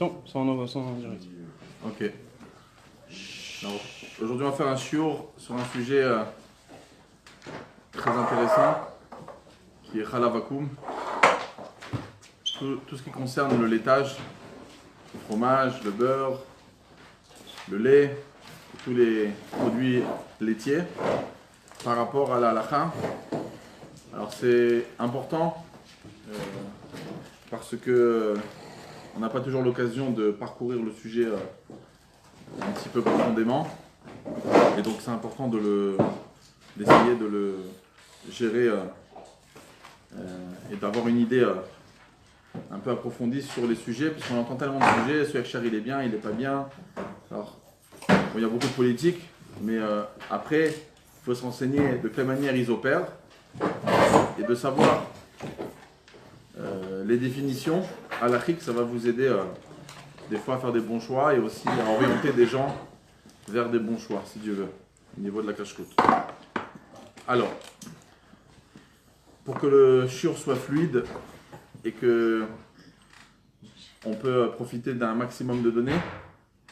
Non, c'est en direct. Ok. Alors, aujourd'hui, on va faire un shiur sur un sujet très intéressant qui est Chalav Akum. Tout ce qui concerne le laitage, le fromage, le beurre, le lait, et tous les produits laitiers par rapport à la halakha. Alors, c'est important parce que on n'a pas toujours l'occasion de parcourir le sujet un petit peu profondément. Et donc c'est important d'essayer de le gérer et d'avoir une idée un peu approfondie sur les sujets, puisqu'on entend tellement de sujets, ce Yakshar il est bien, il n'est pas bien. Alors, bon, il y a beaucoup de politique, mais après, il faut se renseigner de quelle manière ils opèrent et de savoir les définitions halachiques, ça va vous aider des fois à faire des bons choix et aussi à orienter des gens vers des bons choix, si Dieu veut, au niveau de la cache-croûte. Alors, pour que le shiur soit fluide et que on peut profiter d'un maximum de données,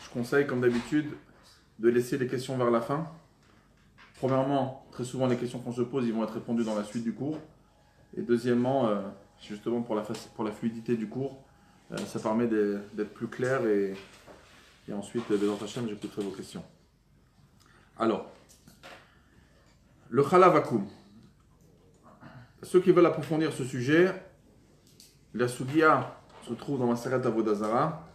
je conseille, comme d'habitude, de laisser les questions vers la fin. Premièrement, très souvent, les questions qu'on se pose, ils vont être répondues dans la suite du cours. Et deuxièmement, justement pour la fluidité du cours, ça permet d'être plus clair et ensuite, dans ta chaîne, j'écouterai vos questions. Alors, le Chalav Akum. Ceux qui veulent approfondir ce sujet, la Sugiya se trouve dans Maseret Avodah Zarah.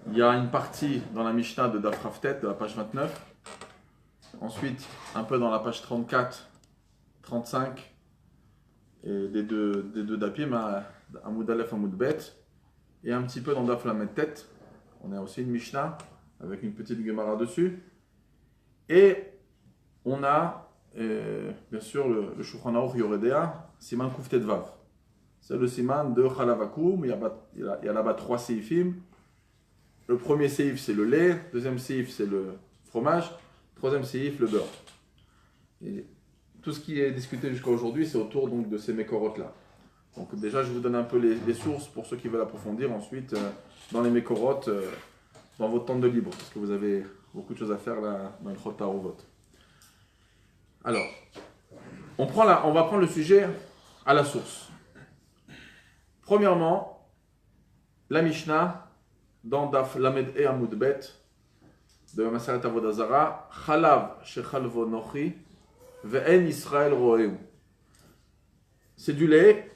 Il y a une partie dans la Mishnah de Daf Raftet, de la page 29. Ensuite, un peu dans la page 34, 35, et des deux Dapim, Amoud Aleph, Amoud Bet, et un petit peu dans Daf Lamed Tet. On a aussi une Mishnah avec une petite Gemara dessus. Et on a, bien sûr, le Shulchan Aruch Yoredea, Siman Kuftet Vav. C'est le Siman de Chalav Akum. Il y a là-bas 3 seifim. Le premier seif, c'est le lait. Deuxième seif, c'est le fromage. Troisième seif, le beurre. Et tout ce qui est discuté jusqu'à aujourd'hui, c'est autour donc, de ces Mekorot-là. Donc déjà, je vous donne un peu les sources pour ceux qui veulent approfondir. Ensuite, dans les Mekorot, dans votre temps de libre, parce que vous avez beaucoup de choses à faire là, dans le Chot Taruvot. Alors, on va prendre le sujet à la source. Premièrement, la Mishnah, dans Daf Lamed E Amud Bet, de Maseret Avodah Zarah, Chalav shechalvo nochi, ve'en Israël roeu. C'est du lait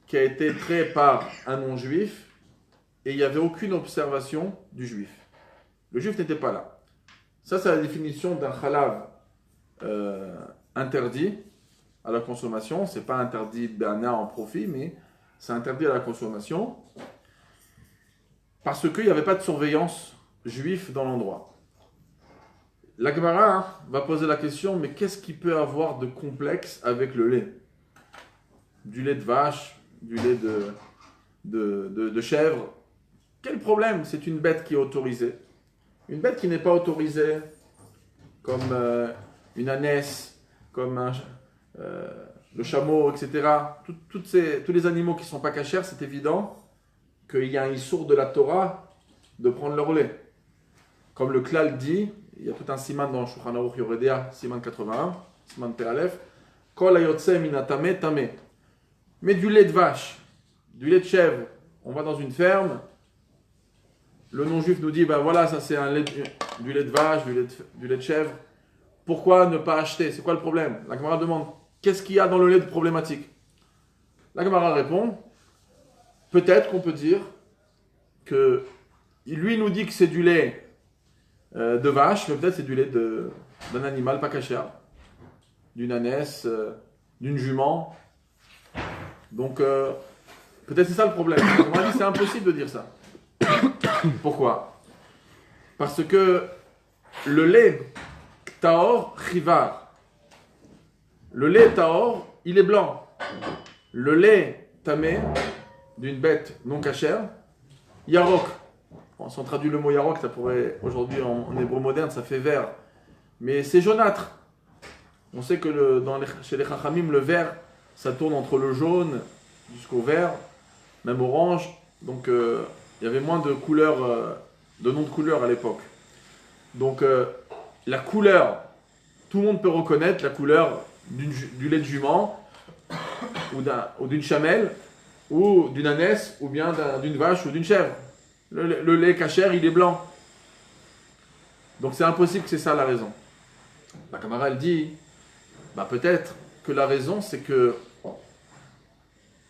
qui a été trait par un non-juif et il n'y avait aucune observation du juif. Le juif n'était pas là. Ça, c'est la définition d'un chalav interdit à la consommation. Ce n'est pas interdit béana en profit, mais c'est interdit à la consommation parce qu'il n'y avait pas de surveillance juive dans l'endroit. La Gemara va poser la question, mais qu'est-ce qui peut avoir de complexe avec le lait? Du lait de vache, du lait de chèvre. Quel problème? C'est une bête qui est autorisée. Une bête qui n'est pas autorisée, comme une ânesse, comme le chameau, etc. Tous les animaux qui ne sont pas cachers, c'est évident qu'il y a un issour de la Torah de prendre leur lait. Comme le Klal dit, il y a tout un siman dans Shulchan Aruch Yoredea, siman 81, siman Peralef, Kol hayotse minatame tame. Mais du lait de vache, du lait de chèvre, on va dans une ferme, le non-juif nous dit, ben voilà, ça c'est du lait de vache, du lait de chèvre. Pourquoi ne pas acheter? C'est quoi le problème? La Gemara demande, qu'est-ce qu'il y a dans le lait de problématique? La Gemara répond, peut-être qu'on peut dire que lui nous dit que c'est du lait de vache, mais peut-être c'est du lait d'un animal pas caché, d'une ânesse, d'une jument. Donc peut-être c'est ça le problème. La Gemara dit, c'est impossible de dire ça. Pourquoi? Parce que le lait Taor Chivar, le lait Taor, il est blanc. Le lait Tamé, d'une bête non cachère, Yarok. Bon, si on traduit le mot Yarok, ça pourrait, aujourd'hui en hébreu moderne, ça fait vert. Mais c'est jaunâtre. On sait que chez les Chachamim, le vert, ça tourne entre le jaune jusqu'au vert, même orange. Donc Il y avait moins de couleurs, de noms de couleurs à l'époque. Donc, la couleur, tout le monde peut reconnaître la couleur du lait de jument, ou d'une chamelle, ou d'une ânesse, ou bien d'une vache ou d'une chèvre. Le lait cachère, il est blanc. Donc c'est impossible que c'est ça la raison. La Gemara, elle dit, bah peut-être que la raison, c'est que,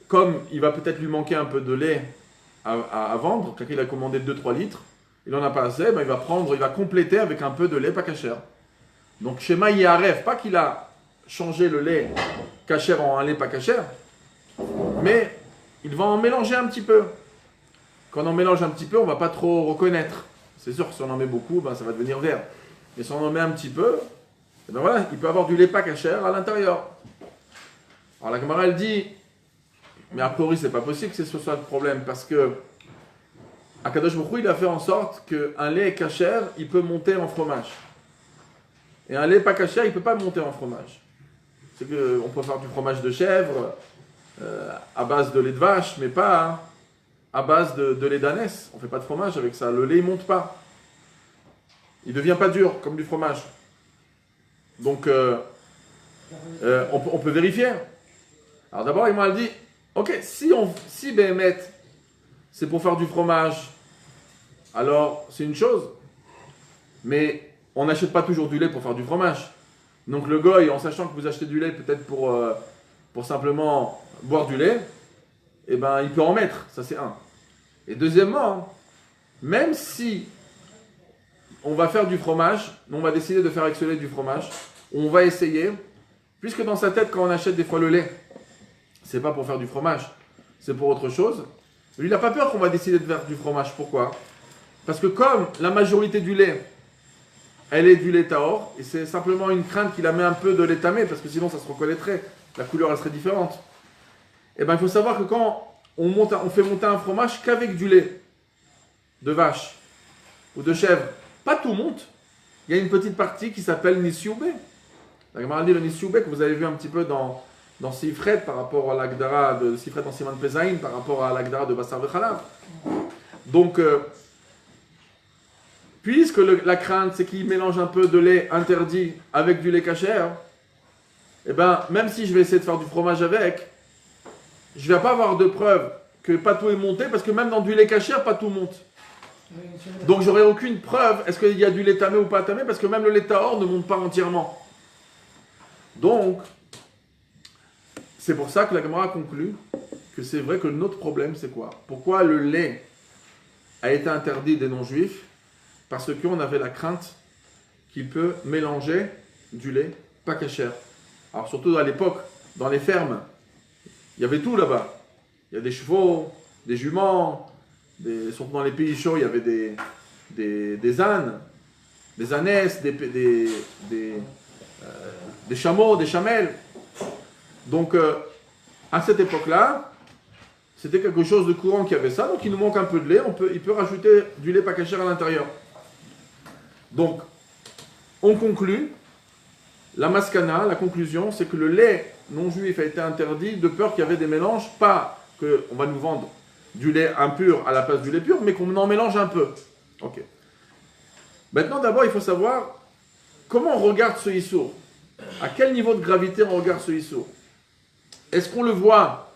comme il va peut-être lui manquer un peu de lait à vendre, quelqu'un il a commandé 2-3 litres, il n'en a pas assez, bah il va compléter avec un peu de lait pas cachère. Donc Shema Yaref, pas qu'il a changé le lait cachère en un lait pas cachère, mais il va en mélanger un petit peu. Quand on en mélange un petit peu, on ne va pas trop reconnaître. C'est sûr que si on en met beaucoup, ben, ça va devenir vert. Mais si on en met un petit peu, et ben voilà, il peut avoir du lait pas cachère à l'intérieur. Alors la Gemara elle dit, mais a priori c'est pas possible que ce soit le problème, parce que Akadosh Baruch Hu, il a fait en sorte qu'un lait cachère, il peut monter en fromage. Et un lait pas cachère, il ne peut pas monter en fromage. C'est qu'on peut faire du fromage de chèvre à base de lait de vache, mais pas à base de lait d'ânesse. On ne fait pas de fromage avec ça. Le lait ne monte pas. Il ne devient pas dur comme du fromage. Donc, on peut vérifier. Alors d'abord, il m'a dit, ok, si Béhémet, c'est pour faire du fromage, alors c'est une chose. Mais on n'achète pas toujours du lait pour faire du fromage. Donc le goy, en sachant que vous achetez du lait peut-être pour simplement boire du lait, eh ben, il peut en mettre, ça c'est un. Et deuxièmement, même si on va faire du fromage, on va décider de faire avec ce lait du fromage, on va essayer, puisque dans sa tête, quand on achète des fois le lait, c'est pas pour faire du fromage, c'est pour autre chose. Lui, il n'a pas peur qu'on va décider de faire du fromage. Pourquoi? Parce que comme la majorité du lait, elle est du lait tahor, et c'est simplement une crainte qu'il a mis un peu de lait tamé, parce que sinon ça se reconnaîtrait, la couleur elle serait différente. Et bien il faut savoir que quand on fait monter un fromage qu'avec du lait de vache ou de chèvre, pas tout monte. Il y a une petite partie qui s'appelle Nisyoubé. La Gemara dit le Nisyoubé que vous avez vu un petit peu dans Sifret par rapport à l'Agdara de Sifret en Siman Pesaïn, par rapport à l'Agdara de Bassar Vechalav. Donc, puisque la crainte c'est qu'il mélange un peu de lait interdit avec du lait cachère, et ben même si je vais essayer de faire du fromage avec, je ne vais pas avoir de preuve que pas tout est monté, parce que même dans du lait cachère, pas tout monte. Donc j'aurai aucune preuve, est-ce qu'il y a du lait tamé ou pas tamé, parce que même le lait tahor ne monte pas entièrement. Donc, c'est pour ça que la Gemara conclut que c'est vrai que notre problème c'est quoi? Pourquoi le lait a été interdit des non-juifs? Parce qu'on avait la crainte qu'il peut mélanger du lait pas cachère. Alors surtout à l'époque, dans les fermes, il y avait tout là-bas. Il y a des chevaux, des juments, surtout dans les pays chauds, il y avait des ânes, des ânesses, des chameaux, des chamelles. Donc, à cette époque-là, c'était quelque chose de courant qui avait ça. Donc, il nous manque un peu de lait. Il peut rajouter du lait pas cachère à l'intérieur. Donc, on conclut, la maskana, la conclusion, c'est que le lait non-juif a été interdit de peur qu'il y avait des mélanges, pas qu'on va nous vendre du lait impur à la place du lait pur, mais qu'on en mélange un peu. Ok. Maintenant, d'abord, il faut savoir comment on regarde ce issour. À quel niveau de gravité on regarde ce issour? Est-ce qu'on le voit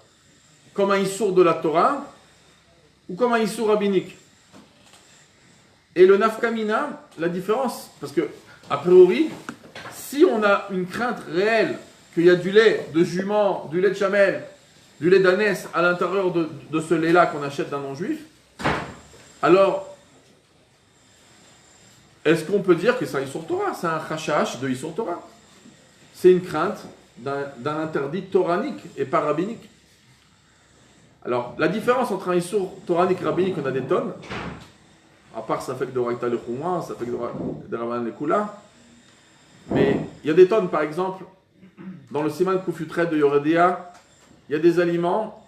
comme un issour de la Torah ou comme un issour rabbinique? Et le nafkamina, la différence, parce que, a priori, si on a une crainte réelle qu'il y a du lait de jument, du lait de chamelle, du lait d'ânesse à l'intérieur de ce lait-là qu'on achète d'un non-juif, alors, est-ce qu'on peut dire que c'est un Issour Torah? C'est un chachash de Issour Torah. C'est une crainte d'un interdit toranique et pas rabbinique. Alors, la différence entre un Issour toranique et rabbinique, on a des tonnes. À part ça fait que de Raïta le Khoumoua, ça fait que de Ravan le Kula. Mais il y a des tonnes, par exemple, dans le Siman Koufutret de Yoredia, il y a des aliments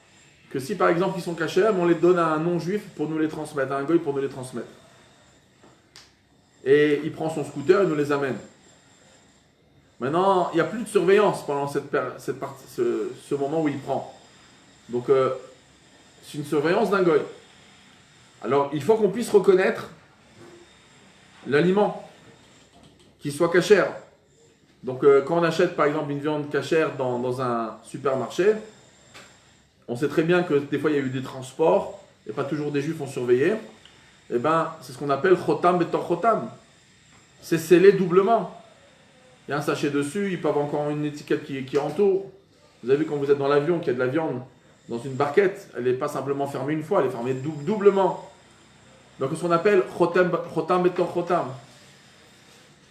que si par exemple ils sont cachés, on les donne à un non-juif pour nous les transmettre, à un goy pour nous les transmettre. Et il prend son scooter et nous les amène. Maintenant, il n'y a plus de surveillance pendant ce moment où il prend. Donc, c'est une surveillance d'un goy. Alors, il faut qu'on puisse reconnaître l'aliment, qu'il soit cachère. Donc, quand on achète par exemple une viande cachère dans un supermarché, on sait très bien que des fois il y a eu des transports et pas toujours des juifs ont surveillé. Et ben, c'est ce qu'on appelle chotam betor chotam. C'est scellé doublement. Il y a un sachet dessus, il peut avoir encore une étiquette qui entoure. Vous avez vu quand vous êtes dans l'avion qu'il y a de la viande dans une barquette, elle n'est pas simplement fermée une fois, elle est fermée doublement. Donc, ce qu'on appelle chotam betor chotam.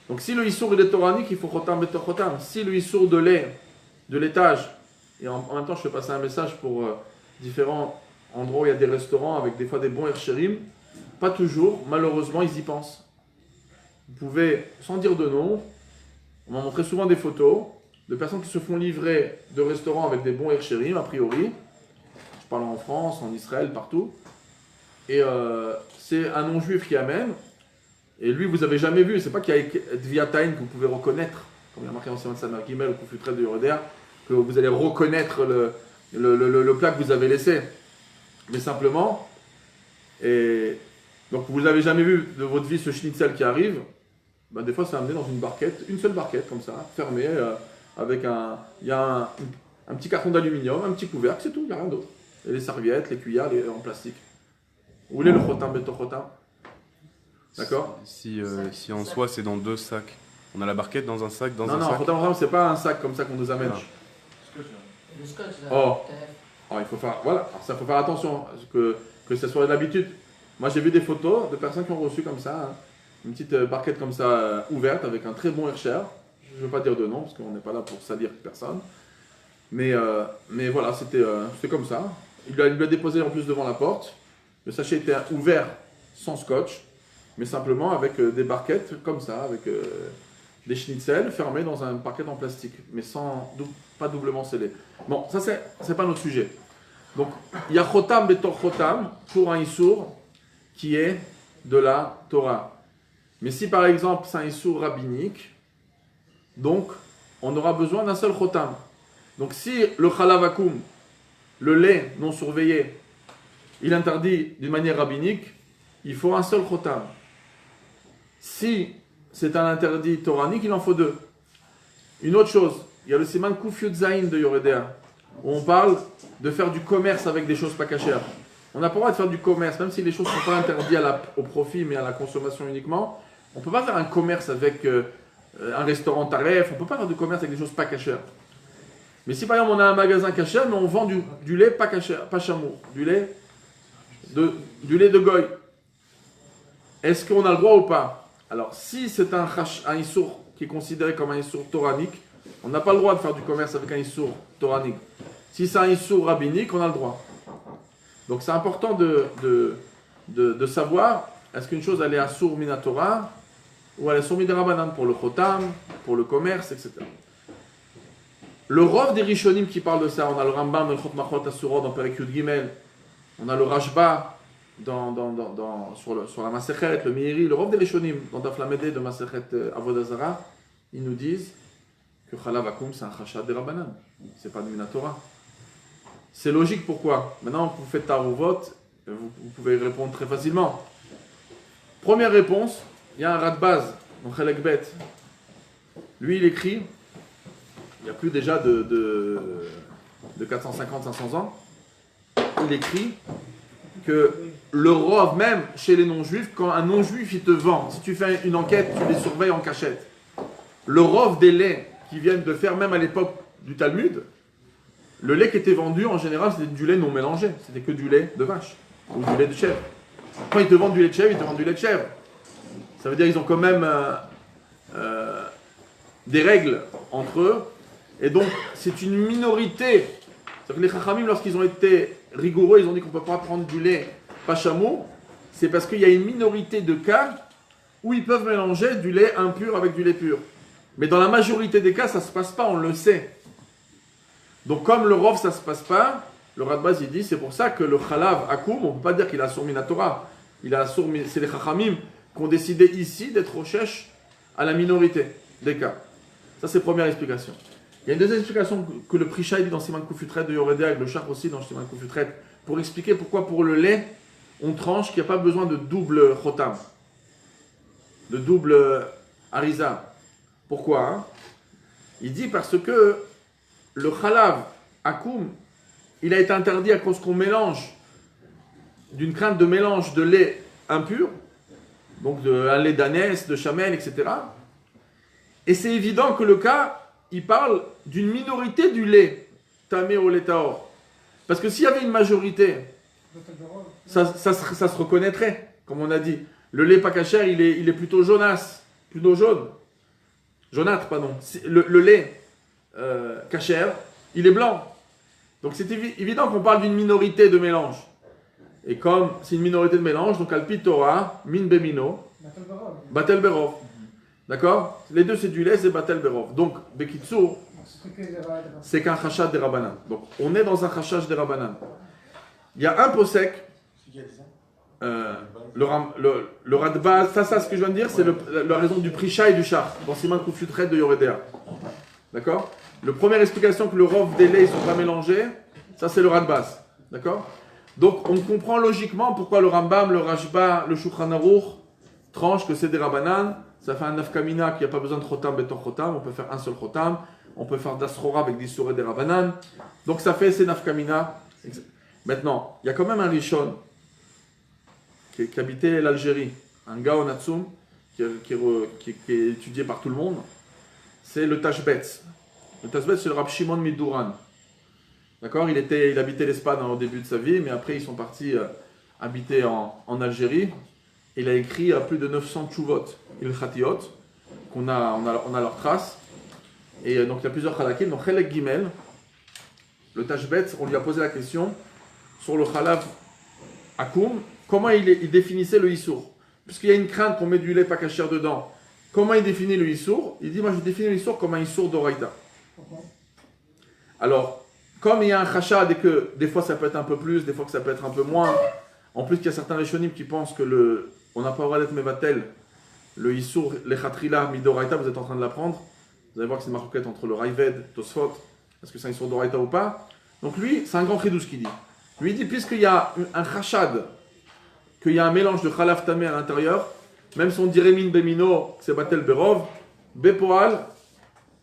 Donc si le issour il est toranique, il faut chotam betor chotam. Si le issour de lait, de laitage, et en même temps je fais passer un message pour différents endroits où il y a des restaurants avec des fois des bons herchérim, pas toujours, malheureusement ils y pensent. Vous pouvez, sans dire de nom, on m'a montré souvent des photos de personnes qui se font livrer de restaurants avec des bons herchérim, a priori. Je parle en France, en Israël, partout. Et c'est un non-juif qui amène. Et lui, vous n'avez jamais vu, c'est pas qu'il y a Dviataïn que vous pouvez reconnaître, comme il y a marqué dans Siman Samar Gimel, au Kufutret de Yoredea, que vous allez reconnaître le plat que vous avez laissé. Mais simplement, et donc vous n'avez jamais vu de votre vie ce schnitzel qui arrive, ben des fois c'est amené dans une barquette, une seule barquette comme ça, fermée, avec il y a un petit carton d'aluminium, un petit couvercle, c'est tout, il n'y a rien d'autre. Et les serviettes, les cuillères en plastique. Vous voulez le chotam betor chotam? D'accord. Si en soi c'est dans 2 sacs, on a la barquette dans un sac, dans un Non, sac. chotam c'est pas un sac comme ça qu'on nous amène. Ah. Le scotch, là. Oh. Alors, il faut faire, voilà, alors ça faut faire attention que ça soit de l'habitude. Moi j'ai vu des photos de personnes qui ont reçu comme ça, hein, une petite barquette comme ça ouverte avec un très bon hercher. Je ne veux pas dire de nom parce qu'on n'est pas là pour salir personne. Mais voilà, c'était comme ça. Il l'a déposé en plus devant la porte. Le sachet était ouvert sans scotch, mais simplement avec des barquettes comme ça, avec des schnitzels fermés dans un barquette en plastique, mais pas doublement scellé. Bon, ça c'est pas notre sujet. Donc, il y a chotam betor chotam pour un issour qui est de la Torah. Mais si par exemple c'est un issour rabbinique, donc on aura besoin d'un seul chotam. Donc si le chalav akum, le lait non surveillé, il interdit d'une manière rabbinique, il faut un seul chotam. Si c'est un interdit toranique, il en faut 2. Une autre chose, il y a le siman Kuf Yud Zayin de Yoredea, où on parle de faire du commerce avec des choses pas cachères. On n'a pas le droit de faire du commerce, même si les choses ne sont pas interdites au profit, mais à la consommation uniquement. On ne peut pas faire un commerce avec un restaurant taref, on ne peut pas faire du commerce avec des choses pas cachères. Mais si par exemple on a un magasin caché, mais on vend du lait pas caché, pas chameau, du lait de goy, est-ce qu'on a le droit ou pas? Alors si c'est un issour qui est considéré comme un issour toranique, on n'a pas le droit de faire du commerce avec un issour toranique. Si c'est un issour rabbinique, on a le droit. Donc c'est important de savoir, est-ce qu'une chose elle est assour minatora ou elle est assour midarabanan pour le chotam, pour le commerce, etc. Le Rov des Rishonim qui parle de ça, on a le Rambam, le Chot Machot Asurot dans Perek Yud Gimel, on a le Rashba sur la Masechet, le Meiri, le Rov des Rishonim dans Daf Lamedé de Masechet Avodah Zarah, ils nous disent que Chalav Akum c'est un Chashad des Rabbanan, c'est pas de Minatora. C'est logique, pourquoi? Maintenant que vous faites Taruvot, vous pouvez répondre très facilement. Première réponse, il y a un Radbaz, donc Chelek Bet. Lui il écrit, il y a plus déjà de 450-500 ans, il écrit que le rov, même chez les non-juifs, quand un non-juif il te vend, si tu fais une enquête, tu les surveilles en cachette. Le rov des laits qui viennent de faire, même à l'époque du Talmud, le lait qui était vendu en général c'était du lait non mélangé, c'était que du lait de vache ou du lait de chèvre. Quand ils te vendent du lait de chèvre, ils te vendent du lait de chèvre. Ça veut dire qu'ils ont quand même des règles entre eux. Et donc, c'est une minorité. C'est-à-dire que les Chachamim, lorsqu'ils ont été rigoureux, ils ont dit qu'on ne peut pas prendre du lait pas chameau. C'est parce qu'il y a une minorité de cas où ils peuvent mélanger du lait impur avec du lait pur. Mais dans la majorité des cas, ça ne se passe pas, on le sait. Donc, comme le Rov, ça ne se passe pas, le Radbaz, il dit, c'est pour ça que le Chalav Akum, on ne peut pas dire qu'il a Assour Minatora. C'est les Chachamim qui ont décidé ici d'être recherche à la minorité des cas. Ça, c'est la première explication. Il y a une deuxième explication que le Prisha dit dans Siman Kufutret de Yoredea, avec le Chach aussi dans Siman Kufutret, pour expliquer pourquoi pour le lait, on tranche qu'il n'y a pas besoin de double chotam, de double harisa. Pourquoi hein? Il dit parce que le chalav akoum, il a été interdit à cause qu'on mélange, d'une crainte de mélange de lait impur, donc un lait d'ânesse, de chamel, etc. Et c'est évident que le cas, il parle d'une minorité du lait, tamé au lait taor. Parce que s'il y avait une majorité, ça se reconnaîtrait, comme on a dit. Le lait pas cachère, il est plutôt jaunasse, plutôt jaune. Jaunâtre, pardon. Le lait cachère, il est blanc. Donc c'est évident qu'on parle d'une minorité de mélange. Et comme c'est une minorité de mélange, donc Alpi Torah, Min Bemino, Batel Berov. D'accord? Les deux c'est du lait, c'est Batel Berov. Donc, Bekitsur, c'est qu'un chachad des Rabbanan. Donc on est dans un chachad des Rabbanan. Il y a un posek, le Radbaz, ça ce que je viens de dire, c'est la raison du Prisha et du Char, dans Siman Koufutret de Yoredea. D'accord? La première explication que le Rov des laits ne sont pas mélangés, ça c'est le Radbaz. D'accord? Donc on comprend logiquement pourquoi le Rambam, le Rashba, le Shulchan Aruch tranchent que c'est des Rabbanan. Ça fait un nafkamina qui n'a pas besoin de Chotam, Betor Chotam. On peut faire un seul Chotam. On peut faire d'Asrora avec des Souré des Rabbanan. Donc ça fait ces nafkamina. Maintenant, il y a quand même un Rishon qui habitait l'Algérie, un gars au Natsoum, qui est étudié par tout le monde. C'est le Tashbetz. Le Tashbetz, c'est le Rab Shimon Midouran. D'accord, il habitait l'Espagne au début de sa vie, mais après ils sont partis habiter en Algérie. Il a écrit plus de 900 tchouvot, il chatiot, on a leurs traces. Et donc il y a plusieurs chalakim. Donc Chelek Gimel, le Tashbetz, on lui a posé la question sur le chalav akoum, comment il définissait le issour. Puisqu'il y a une crainte qu'on met du lait pas cachère dedans. Comment il définit le issour? Il dit, moi je définis le issour comme un issour d'oraïta. Alors, comme il y a un chachad et que des fois ça peut être un peu plus, des fois que ça peut être un peu moins, en plus qu'il y a certains rishonim qui pensent que on n'a pas le droit d'être mevatel, le issour, les chatrila, midoraita, vous êtes en train de l'apprendre, vous allez voir que c'est une marquette entre le raived, tosfot, est-ce que c'est un issour d'oraita ou pas. Donc lui, c'est un grand chidouche qui dit. Lui il dit, puisqu'il y a un chachad, qu'il y a un mélange de chalaf tamé à l'intérieur, même si on dirait min bemino, c'est batel berov, bepoal,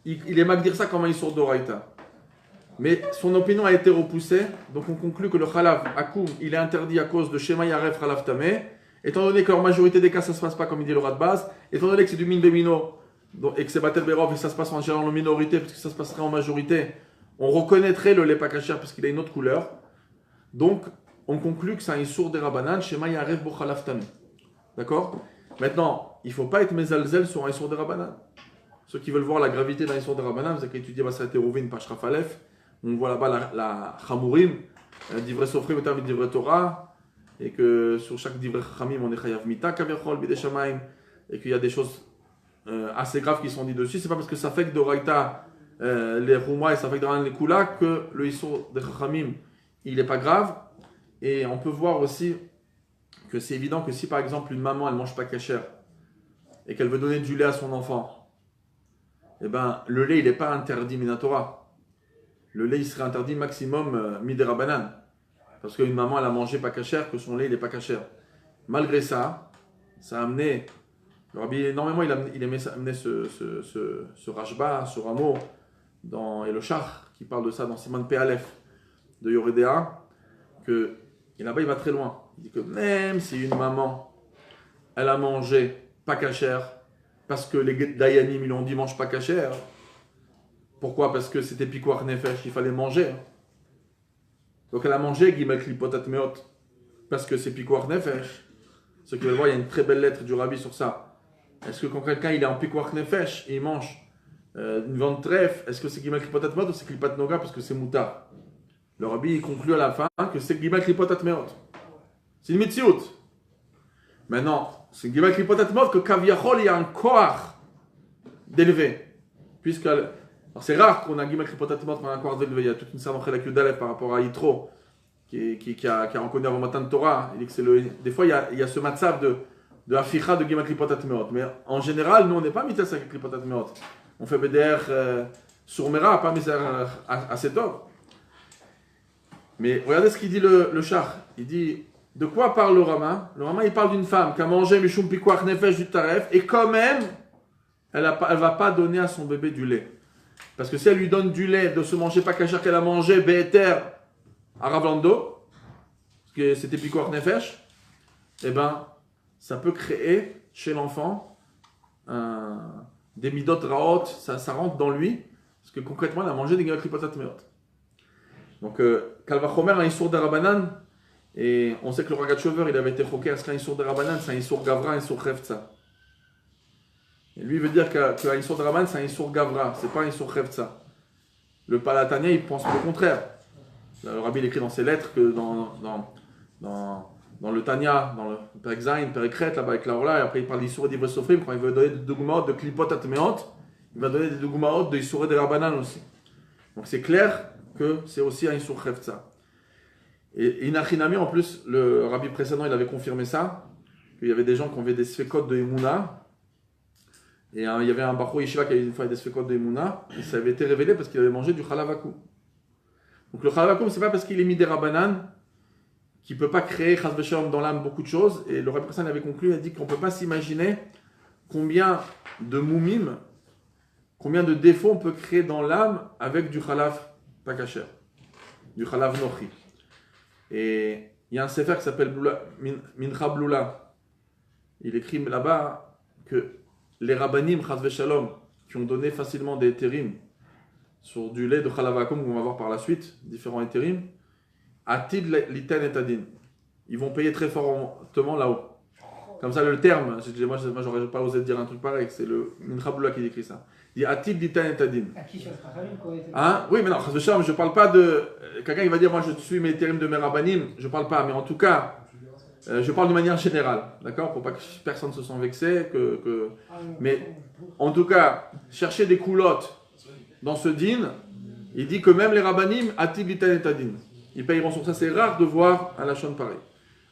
il est mal de dire ça comme un issour d'oraita. Mais son opinion a été repoussée, donc on conclut que le Khalav Akoum, il est interdit à cause de Shema Yaref Khalav Tameh, étant donné que la majorité des cas ça ne se passe pas comme il dit le Radbaz, étant donné que c'est du Min Bemino, et que c'est Batel Berov et ça se passe en général en minorité, puisque ça se passerait en majorité, on reconnaîtrait le lait pas cachère parce qu'il a une autre couleur. Donc on conclut que c'est un Issour des Rabbanan, Shema Yaref Bo Khalav Tameh. D'accord? Maintenant, il ne faut pas être mezalzel sur un Issour des Rabbanan. Ceux qui veulent voir la gravité d'un Issour des Rabbanan, vous avez qu'à étudier Basat Teruvin, Pashraf Aleph. On voit là-bas la Chamourim, d'Ivrei Sofrim et d'Ivrei Torah, et que sur chaque d'Ivrei Chamim on est Chayav Mita, Kaviachol, Bidei Shamaim, et qu'il y a des choses assez graves qui sont dites dessus. C'est pas parce que ça fait que d'Oraïta, les Rouma et ça fait que dans les Kula, que le Issour de Chamim, il n'est pas grave. Et on peut voir aussi que c'est évident que si par exemple une maman elle mange pas cachère et qu'elle veut donner du lait à son enfant, eh ben le lait il n'est pas interdit Minatora. Le lait il serait interdit maximum midera banane. Parce qu'une maman elle a mangé pas cachère, que son lait il n'est pas cachère. Malgré ça, ça a amené. Le rabbi énormément il a amené ce rashba, ce rameau dans Eloshach, qui parle de ça dans Siman Pealef de Yoredea, que et là-bas il va très loin. Il dit que même si une maman elle a mangé pas cachère, parce que les Dayanim ils lui ont dit mange pas cachère. Pourquoi? Parce que c'était Pikuach Nefesh, il fallait manger. Donc elle a mangé Gimel Klipotat Meot, parce que c'est Pikuach Nefesh. Ceux qui veulent voir, il y a une très belle lettre du Rabbi sur ça. Est-ce que quand quelqu'un il est en Pikuach Nefesh et il mange une vente trèfle, est-ce que c'est Gimel Klipotat Meot ou c'est Klipat Noga parce que c'est Moutar? Le Rabbi il conclut à la fin que c'est Gimel Klipotat Meot. C'est une mitziout. Maintenant, c'est Gimel Klipotat Meot que Kaviachol il y a un koach d'élever. Puisque alors c'est rare qu'on a Gimel Klipotat Meot dans un koach d'élever. Il y a toute une série de D'Alef par rapport à Yitro qui a reconnu avant Matan Torah. Il dit que c'est des fois il y a ce matzav de Aficha de Gimel Klipotat Meot. Mais en général, nous on n'est pas mitzvah avec Klipotat Meot. On fait BDR sur Mera, pas mitzvah à Setov. Mais regardez ce qu'il dit le char. Il dit de quoi parle le Rama? Le Rama, il parle d'une femme qui a mangé Mishum Pikuach Nefesh du Taref et quand même, elle ne va pas donner à son bébé du lait. Parce que si elle lui donne du lait de se manger pas cachère qu'elle a mangé Be'eter à Ravlando, parce que c'était Pikuach Nefesh, eh ben, ça peut créer chez l'enfant des midot raot, ça rentre dans lui, parce que concrètement, elle a mangé des klipotat meot. Donc, Kalvachomer, un Issour d'Arabanan, et on sait que le Ragatchover, il avait été choqué à ce qu'un Issour d'Arabanan, c'est un Issour Gavra, un Issour Khefza. Et lui, il veut dire qu'un Issour d'Arabanan, c'est un Issour Gavra, c'est pas un Issour Khefza. Le Palatania, il pense le contraire. Le Rabbi, il écrit dans ses lettres que dans le Tanya, dans le Perek Zayin, Perek Chet, là-bas avec la Orla, et après il parle d'Issour et d'Ivre Sofrim, quand il veut donner des dogmaot de Klipot Atmeot, il va donner des dogmaot de Issour et de Rabanan aussi. Donc c'est clair que c'est aussi un Issour Khefza. Et Inachinami, en plus, le Rabbi précédent, il avait confirmé ça, qu'il y avait des gens qui avaient des sfekot de Emouna, et il y avait un Bachou Yeshiva qui avait une fois des sfekot de Emouna, et ça avait été révélé parce qu'il avait mangé du Chalavakou. Donc le Chalavakou, c'est pas parce qu'il est mis des Rabanan qui ne peut pas créer Chas v'Shalom dans l'âme beaucoup de choses. Et le Rabbi Pressan avait conclu, il a dit qu'on ne peut pas s'imaginer combien de moumim, combien de défauts on peut créer dans l'âme avec du Chalav pas kasher, du Chalav Nochi. Et il y a un sefer qui s'appelle Mincha Blula. Il écrit là-bas que les Rabbanim Chas v'Shalom qui ont donné facilement des étérim sur du lait de Chalav Akum, qu'on va voir par la suite, différents étérim, Atid liten et adin. Ils vont payer très fortement là-haut. Comme ça, le terme, moi j'aurais pas osé dire un truc pareil, c'est le Mincha Blula qui décrit ça. Il dit Atid liten et adin. Hein? Oui, mais non, je parle pas de. Quelqu'un qui va dire, moi je suis mes térim de mes rabbanim, je parle pas, mais en tout cas, je parle de manière générale, d'accord? Pour pas que personne se sente vexé. Mais en tout cas, chercher des coulottes dans ce din, il dit que même les rabbanim, Atid liten et adin. Ils payeront sur ça. C'est rare de voir un lachon pareil.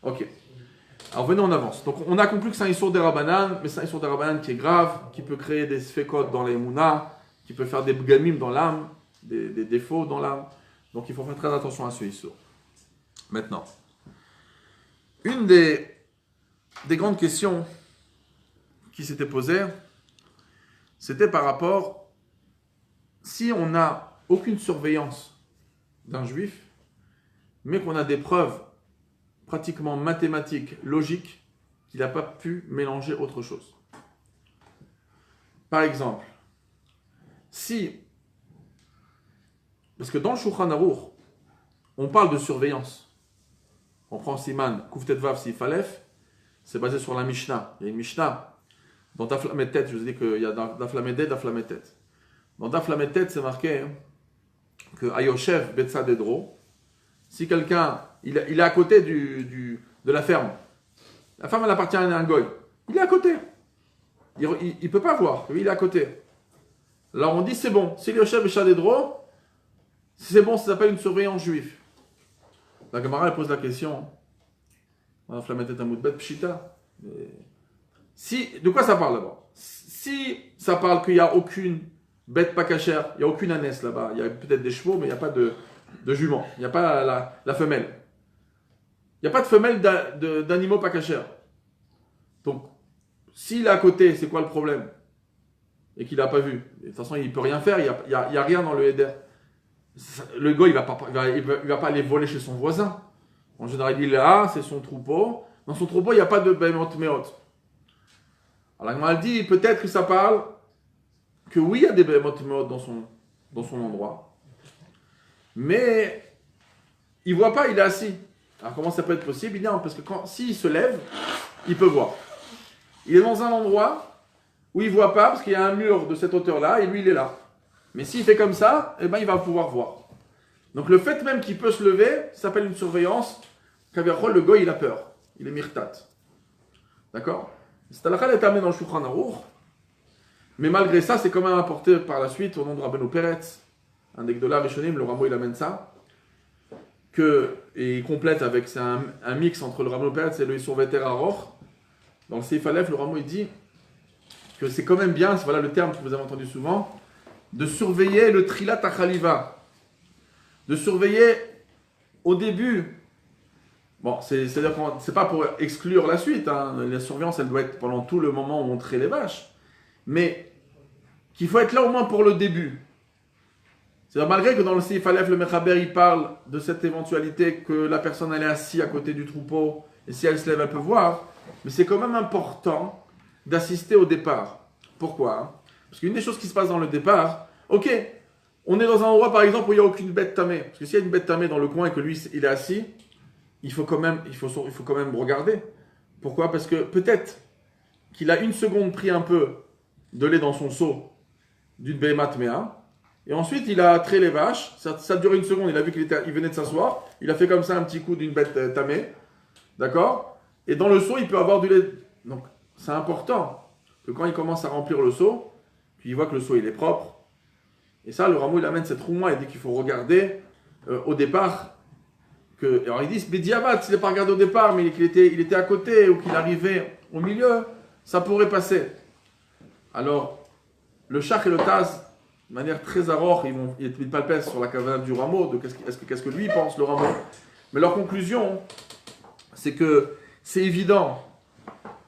Ok. Alors venez, on avance. Donc on a conclu que c'est un Issour des Rabanan, mais c'est un Issour des Rabanan qui est grave, qui peut créer des sfekot dans les Mouna, qui peut faire des bgamim dans l'âme, des défauts dans l'âme. Donc il faut faire très attention à ce Issour. Maintenant, une des grandes questions qui s'était posée, c'était par rapport, si on n'a aucune surveillance d'un juif, mais qu'on a des preuves pratiquement mathématiques, logiques, qu'il n'a pas pu mélanger autre chose. Par exemple, si, parce que dans le Shulchan Aruch, on parle de surveillance. On prend Siman, Kuftet Vav, Sif Aleph, c'est basé sur la Mishnah. Il y a une Mishnah. Dans Daf Lamed-Tet, je vous ai dit qu'il y a Daf Lamed-Tet, Daf Lamed-Tet. Dans Daf Lamed-Tet, c'est marqué que Ayoshev Betsa Dedro, si quelqu'un, il est à côté de la ferme, la ferme elle appartient à un goy, il est à côté, il ne peut pas voir, il est à côté. Alors on dit c'est bon, si Ayoshev Betsa Dedro, c'est bon, ça s'appelle une surveillance juive. La Gemara elle pose la question, on va mettre un mot de bête, pshita. De quoi ça parle là-bas? Si ça parle qu'il n'y a aucune bête pas cachère, il n'y a aucune ânesse là-bas, il y a peut-être des chevaux, mais il n'y a pas de jument, il n'y a pas la femelle. Il n'y a pas de femelle d'animaux pas cachères. Donc, s'il est à côté, c'est quoi le problème? Et qu'il n'a pas vu. De toute façon, il ne peut rien faire, il n'y a rien dans le Heder. Le gars, il va pas aller voler chez son voisin. En général, il est là, c'est son troupeau. Dans son troupeau, il n'y a pas de bémot méot. Alors, il m'a dit, peut-être que ça parle que oui, il y a des bémot méot dans son endroit. Mais il ne voit pas, il est assis. Alors comment ça peut être possible? Il dit non, parce que s'il se lève, il peut voir. Il est dans un endroit où il ne voit pas, parce qu'il y a un mur de cette hauteur-là, et lui il est là. Mais s'il fait comme ça, eh ben, il va pouvoir voir. Donc le fait même qu'il peut se lever, ça s'appelle une surveillance. Kaviachol, le goy, il a peur. Il est mirtat. D'accord? Cette halakha est amenée dans le Shulchan Aruch. Mais malgré ça, c'est quand même apporté par la suite au nom de Rabbeinu Peretz. Un des Gdola Rishonim, le Ramo il amène ça. Et il complète avec, c'est un mix entre le Rabbeinu Peretz et le Issour Veter Aroch. Dans le Seif Aleph, le Ramo il dit que c'est quand même bien, voilà le terme que vous avez entendu souvent, de surveiller le Trilat HaChaliva. De surveiller au début Bon, c'est-à-dire que c'est pas pour exclure la suite. Hein. La surveillance, elle doit être pendant tout le moment où on traite les vaches. Mais qu'il faut être là au moins pour le début. C'est-à-dire, malgré que dans le Seif Aleph, le Mechaber, il parle de cette éventualité que la personne elle est assise à côté du troupeau, et si elle se lève, elle peut voir. Mais c'est quand même important d'assister au départ. Pourquoi? Hein? Parce qu'une des choses qui se passe dans le départ, ok, on est dans un endroit par exemple où il n'y a aucune bête tamée. Parce que s'il y a une bête tamée dans le coin et que lui il est assis, il faut quand même regarder. Pourquoi? Parce que peut-être qu'il a une seconde pris un peu de lait dans son seau d'une béhémat méa, et ensuite il a trait les vaches, ça dure une seconde, il a vu qu'il venait de s'asseoir, il a fait comme ça un petit coup d'une bête tamée, d'accord? Et dans le seau il peut avoir du lait. Donc c'est important que quand il commence à remplir le seau, puis il voit que le seau il est propre, et ça le rameau il amène cette rouma, il dit qu'il faut regarder au départ. Alors ils disent, Bédiabat, s'il n'est pas regardé au départ, mais qu'il était à côté ou qu'il arrivait au milieu, ça pourrait passer. Alors, le Shach et le Taz, de manière très arrore, ils mettent pas le pèse sur la caverne du rameau, de qu'est-ce que lui pense, le rameau. Mais leur conclusion, c'est que c'est évident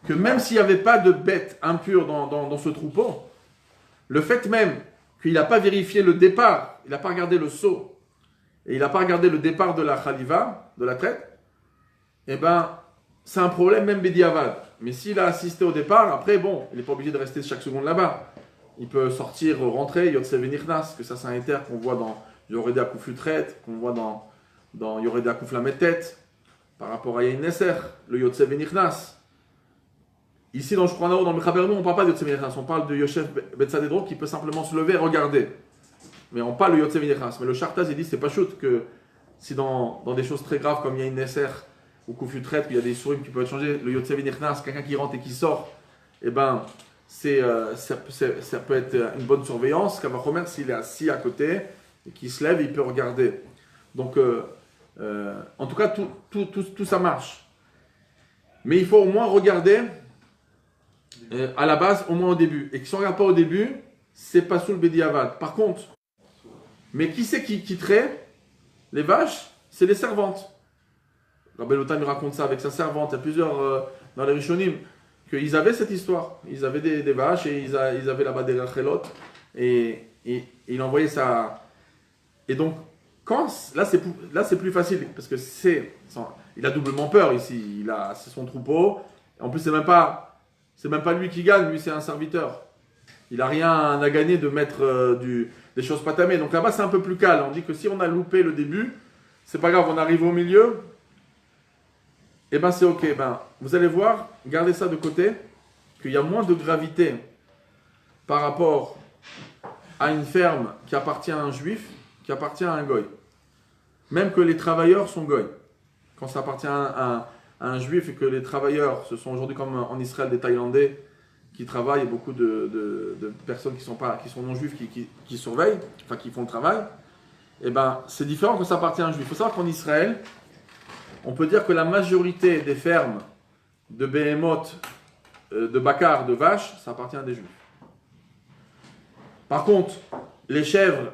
que même s'il n'y avait pas de bête impure dans ce troupeau, le fait même qu'il n'a pas vérifié le départ, il n'a pas regardé le seau, et il n'a pas regardé le départ de la khaliva, de la traite, eh ben, c'est un problème même Bédiavad. Mais s'il a assisté au départ, après, bon, il n'est pas obligé de rester chaque seconde là-bas. Il peut sortir, rentrer, Yotse Venirnas, que ça c'est un éther qu'on voit dans Yoredé Akouf Lutret, qu'on voit dans Yoredé Akouf Lametet, par rapport à Yain Nesser, le Yotse Venirnas. Ici, dans Shukranao, dans le Mechaber, on ne parle pas de Yotse Venirnas, on parle de Yosef Betzadedro qui peut simplement se lever et regarder. Mais on parle de Yotse Venirnas. Mais le Shartaz, il dit c'est pas chouette que si dans des choses très graves comme Yain Nesser ou Kouf Lutret, il y a des souris qui peuvent être changés, le Yotse Venirnas, quelqu'un qui rentre et qui sort, eh ben, ça peut être une bonne surveillance. Kavachomer, s'il est assis à côté et qu'il se lève, il peut regarder. Donc, en tout cas, tout ça marche. Mais il faut au moins regarder à la base, au moins au début. Et si on ne regarde pas au début, c'est pas sous le Bédiavad. Par contre, mais qui c'est qui traite les vaches? C'est les servantes. Rabbi Lotan nous raconte ça avec sa servante. Il y a plusieurs dans les Rishonim qu'ils avaient cette histoire. Ils avaient des vaches et ils avaient là-bas des rachelot et il envoyait ça. Et donc, là c'est plus facile parce que il a doublement peur ici. C'est son troupeau. En plus, c'est même pas lui qui gagne. Lui, c'est un serviteur. Il n'a rien à gagner de mettre des choses pas tamées. Donc là-bas, c'est un peu plus calme. On dit que si on a loupé le début, c'est pas grave, on arrive au milieu. Eh ben c'est ok. Ben, vous allez voir, gardez ça de côté, qu'il y a moins de gravité par rapport à une ferme qui appartient à un juif, qui appartient à un goy. Même que les travailleurs sont goy. Quand ça appartient à un juif et que les travailleurs, ce sont aujourd'hui comme en Israël des Thaïlandais qui travaillent, et beaucoup de personnes qui sont non juifs qui surveillent, enfin qui font le travail, eh ben c'est différent quand ça appartient à un juif. Il faut savoir qu'en Israël, on peut dire que la majorité des fermes de behemoth, de bakar, de vaches, ça appartient à des juifs. Par contre, les chèvres,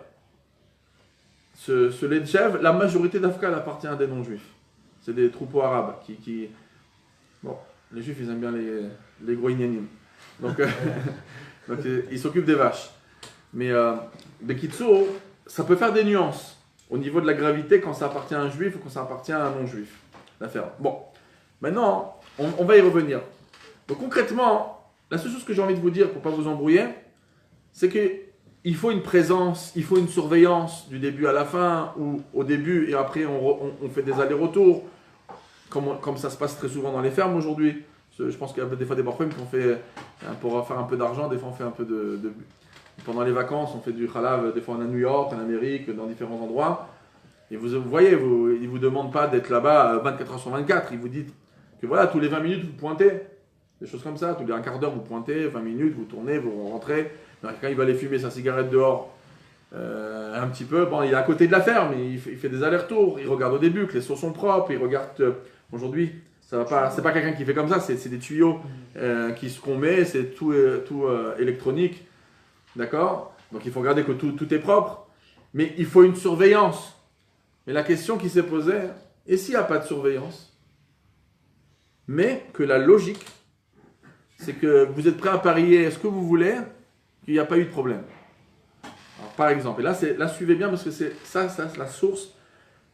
ce lait de chèvre, la majorité d'Afghan appartient à des non-juifs. C'est des troupeaux arabes qui... Bon, les juifs, ils aiment bien les gros ignanim. Donc ils s'occupent des vaches. Mais Bekitso, ça peut faire des nuances au niveau de la gravité quand ça appartient à un juif ou quand ça appartient à un non-juif. L'affaire. Bon, maintenant, on va y revenir. Donc concrètement, la seule chose que j'ai envie de vous dire pour ne pas vous embrouiller, c'est qu'il faut une présence, il faut une surveillance du début à la fin, ou au début et après on fait des allers-retours, comme ça se passe très souvent dans les fermes aujourd'hui. Je pense qu'il y a des fois des barfouim qu'on fait pour faire un peu d'argent, des fois on fait un peu pendant les vacances, on fait du halav, des fois à New York, en Amérique, dans différents endroits. Et vous voyez, ils ne vous demandent pas d'être là-bas 24 heures sur 24, ils vous disent que voilà, tous les 20 minutes vous pointez, des choses comme ça, tous les un quart d'heure vous pointez, 20 minutes vous tournez, vous rentrez. Quand il va aller fumer sa cigarette dehors, un petit peu, bon, il est à côté de la ferme, il fait des allers-retours, il regarde au début que les seaux sont propres, il regarde aujourd'hui. C'est pas quelqu'un qui fait comme ça, c'est des tuyaux qu'on met, c'est tout électronique, d'accord? Donc il faut regarder que tout est propre, mais il faut une surveillance. Mais la question qui s'est posée, et s'il n'y a pas de surveillance? mais que la logique, c'est que vous êtes prêt à parier ce que vous voulez, qu'il n'y a pas eu de problème. Alors, par exemple, et là suivez bien parce que c'est la source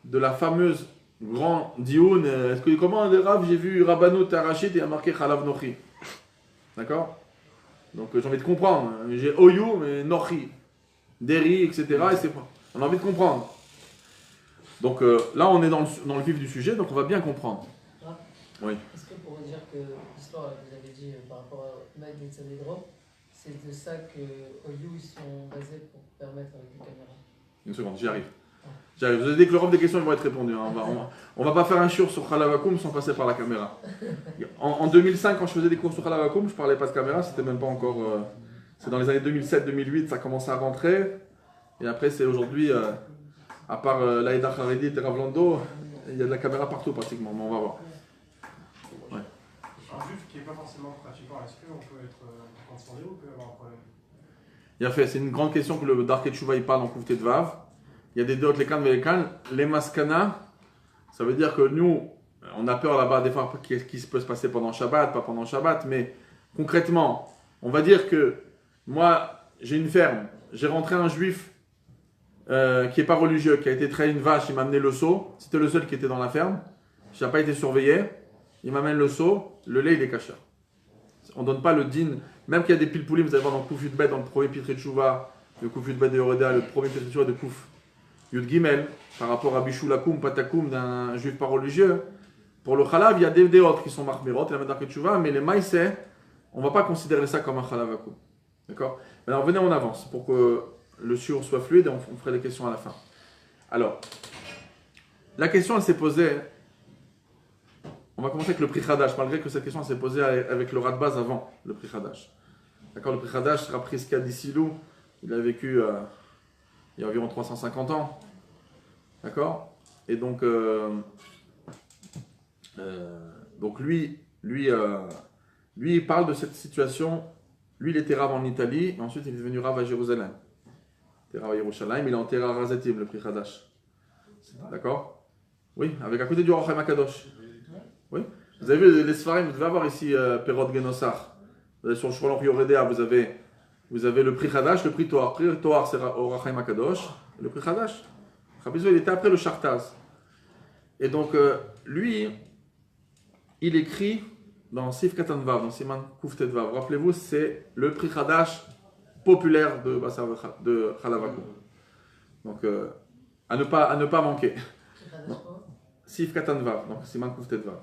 de la fameuse grand dioun. Est-ce que comment des Rav, j'ai vu Rabbanou Tarachit et a marqué Chalav Nochi. D'accord? Donc j'ai envie de comprendre. J'ai Oyou, mais Nochi, Deri, etc. Et c'est pas. On a envie de comprendre. Donc là, on est dans le vif du sujet, donc on va bien comprendre. Ah. Oui. Est-ce que pour dire que l'histoire que vous avez dit par rapport à Maïd et Tzadedrom, c'est de ça que Oyou ils sont basés pour permettre avec les caméras? Une seconde, j'y arrive. J'arrive. Vous avez dit que le reste des questions vont être répondues. Hein. On va pas faire un shiur sur Khalavakoum sans passer par la caméra. En 2005, quand je faisais des cours sur Khalavakoum, je parlais pas de caméra, c'était même pas encore. C'est dans les années 2007-2008, ça commençait à rentrer. Et après, c'est aujourd'hui, à part l'Aïda Haredi et Ravlando, il y a de la caméra partout pratiquement. Mais on va voir. Ouais. Un juif qui n'est pas forcément pratiquant, est-ce qu'on peut être transcendé ou peut avoir un problème? Il a fait, c'est une grande question que le Dark Tshuva il parle dans Kouvetet Vav. Il y a des dots, les cannes, les maskana. Ça veut dire que nous, on a peur là-bas des fois qu'est-ce qui peut se passer pendant Shabbat, pas pendant Shabbat, mais concrètement, on va dire que moi, j'ai une ferme, j'ai rentré un juif qui n'est pas religieux, qui a été trahi une vache, il m'a amené le seau, c'était le seul qui était dans la ferme, je n'ai pas été surveillé, il m'amène le seau, le lait il est caché. On ne donne pas le din, même qu'il y a des pilpoulim, vous allez voir dans le Kouf Yudbet, dans le premier Pitre Tshuva, le Kouf Yudbet de Yoreda, le premier Pitre Tshuva de Kouf Yud Gimel, par rapport à Bishulakoum, Patakoum d'un juif pas religieux. Pour le Khalav, il y a des autres qui sont marmirot, la Dark Tshuva, mais les maïsé, on ne va pas considérer ça comme un Khalavakoum. D'accord? Alors venez, on avance pour que le shiur soit fluide et on ferait les questions à la fin. Alors, la question elle s'est posée. On va commencer avec le Pri Chadash, malgré que cette question elle s'est posée avec le rat de base avant le Pri Chadash. D'accord? Le Pri Chadash, Rapriska d'Issilou, il a vécu il y a environ 350 ans. D'accord? Et donc lui, il parle de cette situation. Lui, il était rave en Italie, et ensuite il est devenu rave à Jérusalem. Il était rave à Yerushalayim, il est enterré à Razatim, le Pri Chadash. D'accord? Oui, avec à côté du Rochem Akadosh. Oui. Vous avez vu les Sfarim, vous devez avoir ici Perot Genosar. Vous avez sur le Shulchan Yoredea, vous avez le Pri Chadash, le Pri Toar. Pri Toar, c'est au Rochem Akadosh, le Pri Chadash. Rabbi il était après le Chartaz. Et donc, lui, il écrit dans Sif Katan Vav, dans Siman Kouftet Vav. Rappelez-vous, c'est le Pri Chadash populaire de Khalavakoum. Donc, à ne pas manquer. Sif Katan Vav, donc Siman Kouftet Vav.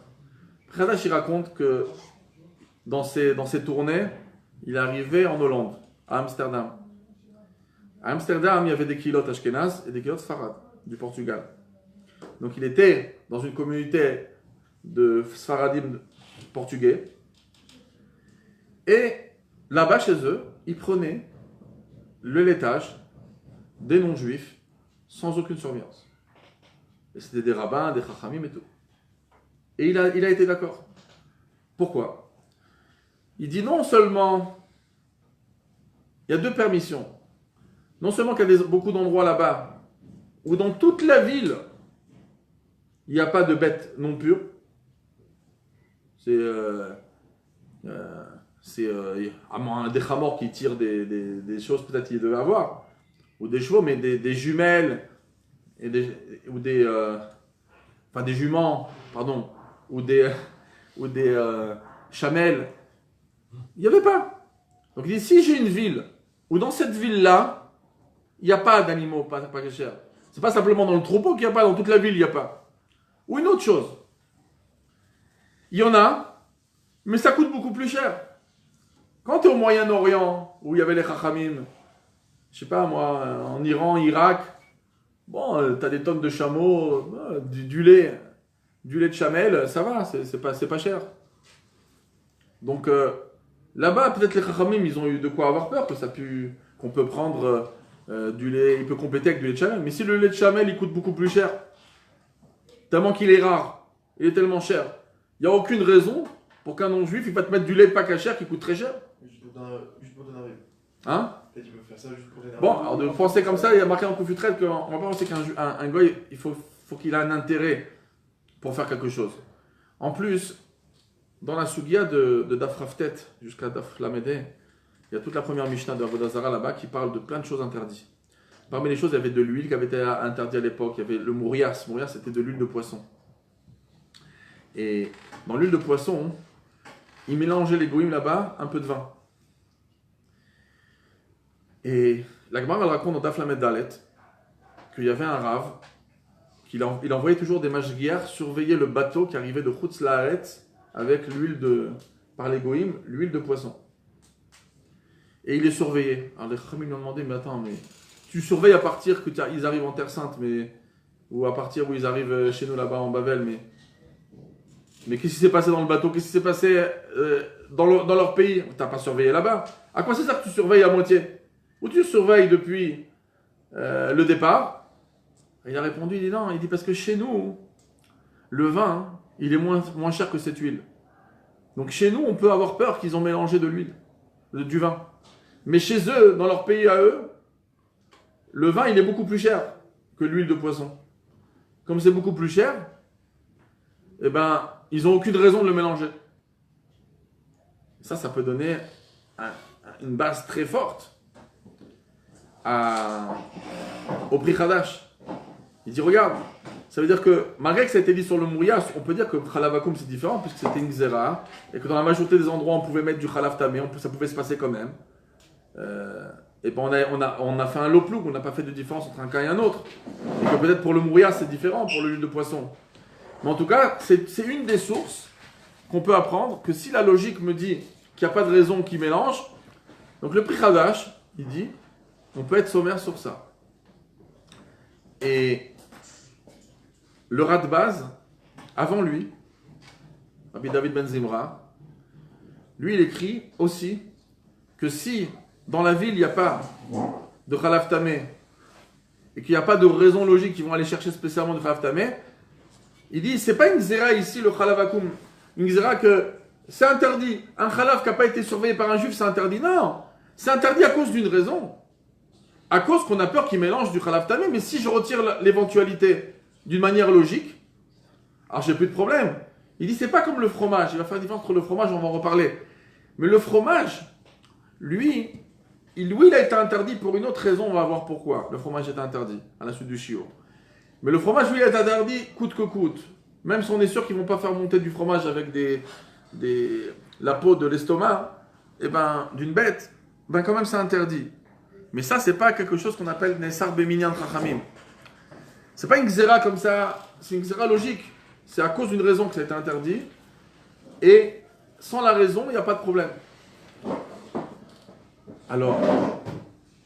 Pri Chadash, il raconte que dans ses tournées, il est arrivé en Hollande, à Amsterdam. À Amsterdam, il y avait des kilotes Ashkenaz et des kilotes Sfarad, du Portugal. Donc il était dans une communauté de Sfaradim portugais. Et là-bas, chez eux, ils prenaient le laitage des non-juifs sans aucune surveillance. Et c'était des rabbins, des chachamim et tout. Et il a été d'accord. Pourquoi? Il dit non seulement, il y a deux permissions. Non seulement qu'il y a beaucoup d'endroits là-bas où dans toute la ville, il n'y a pas de bêtes non pures. C'est à moins des chamors qui tirent des choses, peut-être qu'il devait avoir, ou des chevaux, mais des jumelles, et des juments, pardon, ou des chamelles. Il n'y avait pas. Donc il dit, si j'ai une ville, où dans cette ville-là, il n'y a pas d'animaux, pas cher. C'est pas simplement dans le troupeau qu'il n'y a pas, dans toute la ville il n'y a pas. Ou une autre chose. Il y en a, mais ça coûte beaucoup plus cher. Quand tu es au Moyen-Orient, où il y avait les Chachamim, je sais pas moi, en Iran, Irak, bon, tu as des tonnes de chameaux, du lait de chamel, ça va, c'est pas cher. Donc là-bas, peut-être les Chachamim, ils ont eu de quoi avoir peur, qu'on peut prendre du lait, il peut compléter avec du lait de chamel. Mais si le lait de chamel, il coûte beaucoup plus cher, tellement qu'il est rare, il est tellement cher, il n'y a aucune raison pour qu'un non-juif, il va te mettre du lait pas cachère qui coûte très cher. Juste pour t'énerver. Hein? Peut-être qu'il peut faire ça juste pour t'énerver. Bon, alors de penser comme ça, il y a marqué dans Koufutret qu'on va pas penser qu'un goy, il faut qu'il ait un intérêt pour faire quelque chose. En plus, dans la Sugia de Daf Raftet jusqu'à Daf Lamedé, il y a toute la première Mishnah de Avodah Zarah là-bas qui parle de plein de choses interdites. Parmi les choses, il y avait de l'huile qui avait été interdite à l'époque. Il y avait le mourias. Mourias, c'était de l'huile de poisson. Et dans l'huile de poisson, ils mélangeaient les goïms là-bas un peu de vin. Et la Gemara elle raconte dans Daf Lamed Dalet qu'il y avait un rave il envoyait toujours des mashgiach surveiller le bateau qui arrivait de Chutz Laaretz avec par les goïms, l'huile de poisson. Et il les surveillait. Alors les Chachamim lui ont demandé, mais attends, mais tu surveilles à partir qu'ils arrivent en Terre Sainte, ou à partir où ils arrivent chez nous là-bas en Bavel, mais qu'est-ce qui s'est passé dans le bateau? Qu'est-ce qui s'est passé dans leur pays? T'as pas surveillé là-bas. À quoi c'est ça que tu surveilles à moitié? Ou tu surveilles depuis le départ? Il a répondu, il dit non, il dit parce que chez nous, le vin, il est moins cher que cette huile. Donc chez nous, on peut avoir peur qu'ils ont mélangé de l'huile, du vin. Mais chez eux, dans leur pays à eux, le vin, il est beaucoup plus cher que l'huile de poisson. Comme c'est beaucoup plus cher, eh ben, ils n'ont aucune raison de le mélanger. Ça peut donner une base très forte au prix Hadash. Il dit, regarde, ça veut dire que, malgré que ça a été dit sur le mourias, on peut dire que Khalavakum c'est différent, puisque c'était une xéra, et que dans la majorité des endroits, on pouvait mettre du Khalav Tamé, ça pouvait se passer quand même. Et ben on a fait un loplouk, on n'a pas fait de différence entre un cas et un autre. Et que peut-être pour le mourias, c'est différent, pour l'huile de poisson. Mais en tout cas, c'est une des sources qu'on peut apprendre, que si la logique me dit qu'il n'y a pas de raison qu'ils mélangent, donc le prix Hadash, il dit, on peut être sommaire sur ça. Et le Radbaz, avant lui, Rabbi David Ben Zimra, lui il écrit aussi que si dans la ville il n'y a pas de Khalav Tamé et qu'il n'y a pas de raison logique qu'ils vont aller chercher spécialement de Khalav Tamé, il dit c'est pas une zéra ici le Khalavakum, une zéra que c'est interdit. Un Khalav qui n'a pas été surveillé par un juif c'est interdit. Non, c'est interdit à cause d'une raison. À cause qu'on a peur qu'ils mélangent du Khalav Tamé, mais si je retire l'éventualité d'une manière logique, alors j'ai plus de problème. Il dit c'est pas comme le fromage, il va faire la différence entre le fromage, on va en reparler. Mais le fromage, lui, il a été interdit pour une autre raison, on va voir pourquoi. Le fromage est interdit, à la suite du chiot. Mais le fromage, lui, il est interdit coûte que coûte. Même si on est sûr qu'ils ne vont pas faire monter du fromage avec la peau de l'estomac, d'une bête, quand même c'est interdit. Mais ça, c'est pas quelque chose qu'on appelle Nessar Beminyan Chachamim. C'est pas une xéra comme ça, c'est une xéra logique. C'est à cause d'une raison que ça a été interdit. Et sans la raison, il n'y a pas de problème. Alors,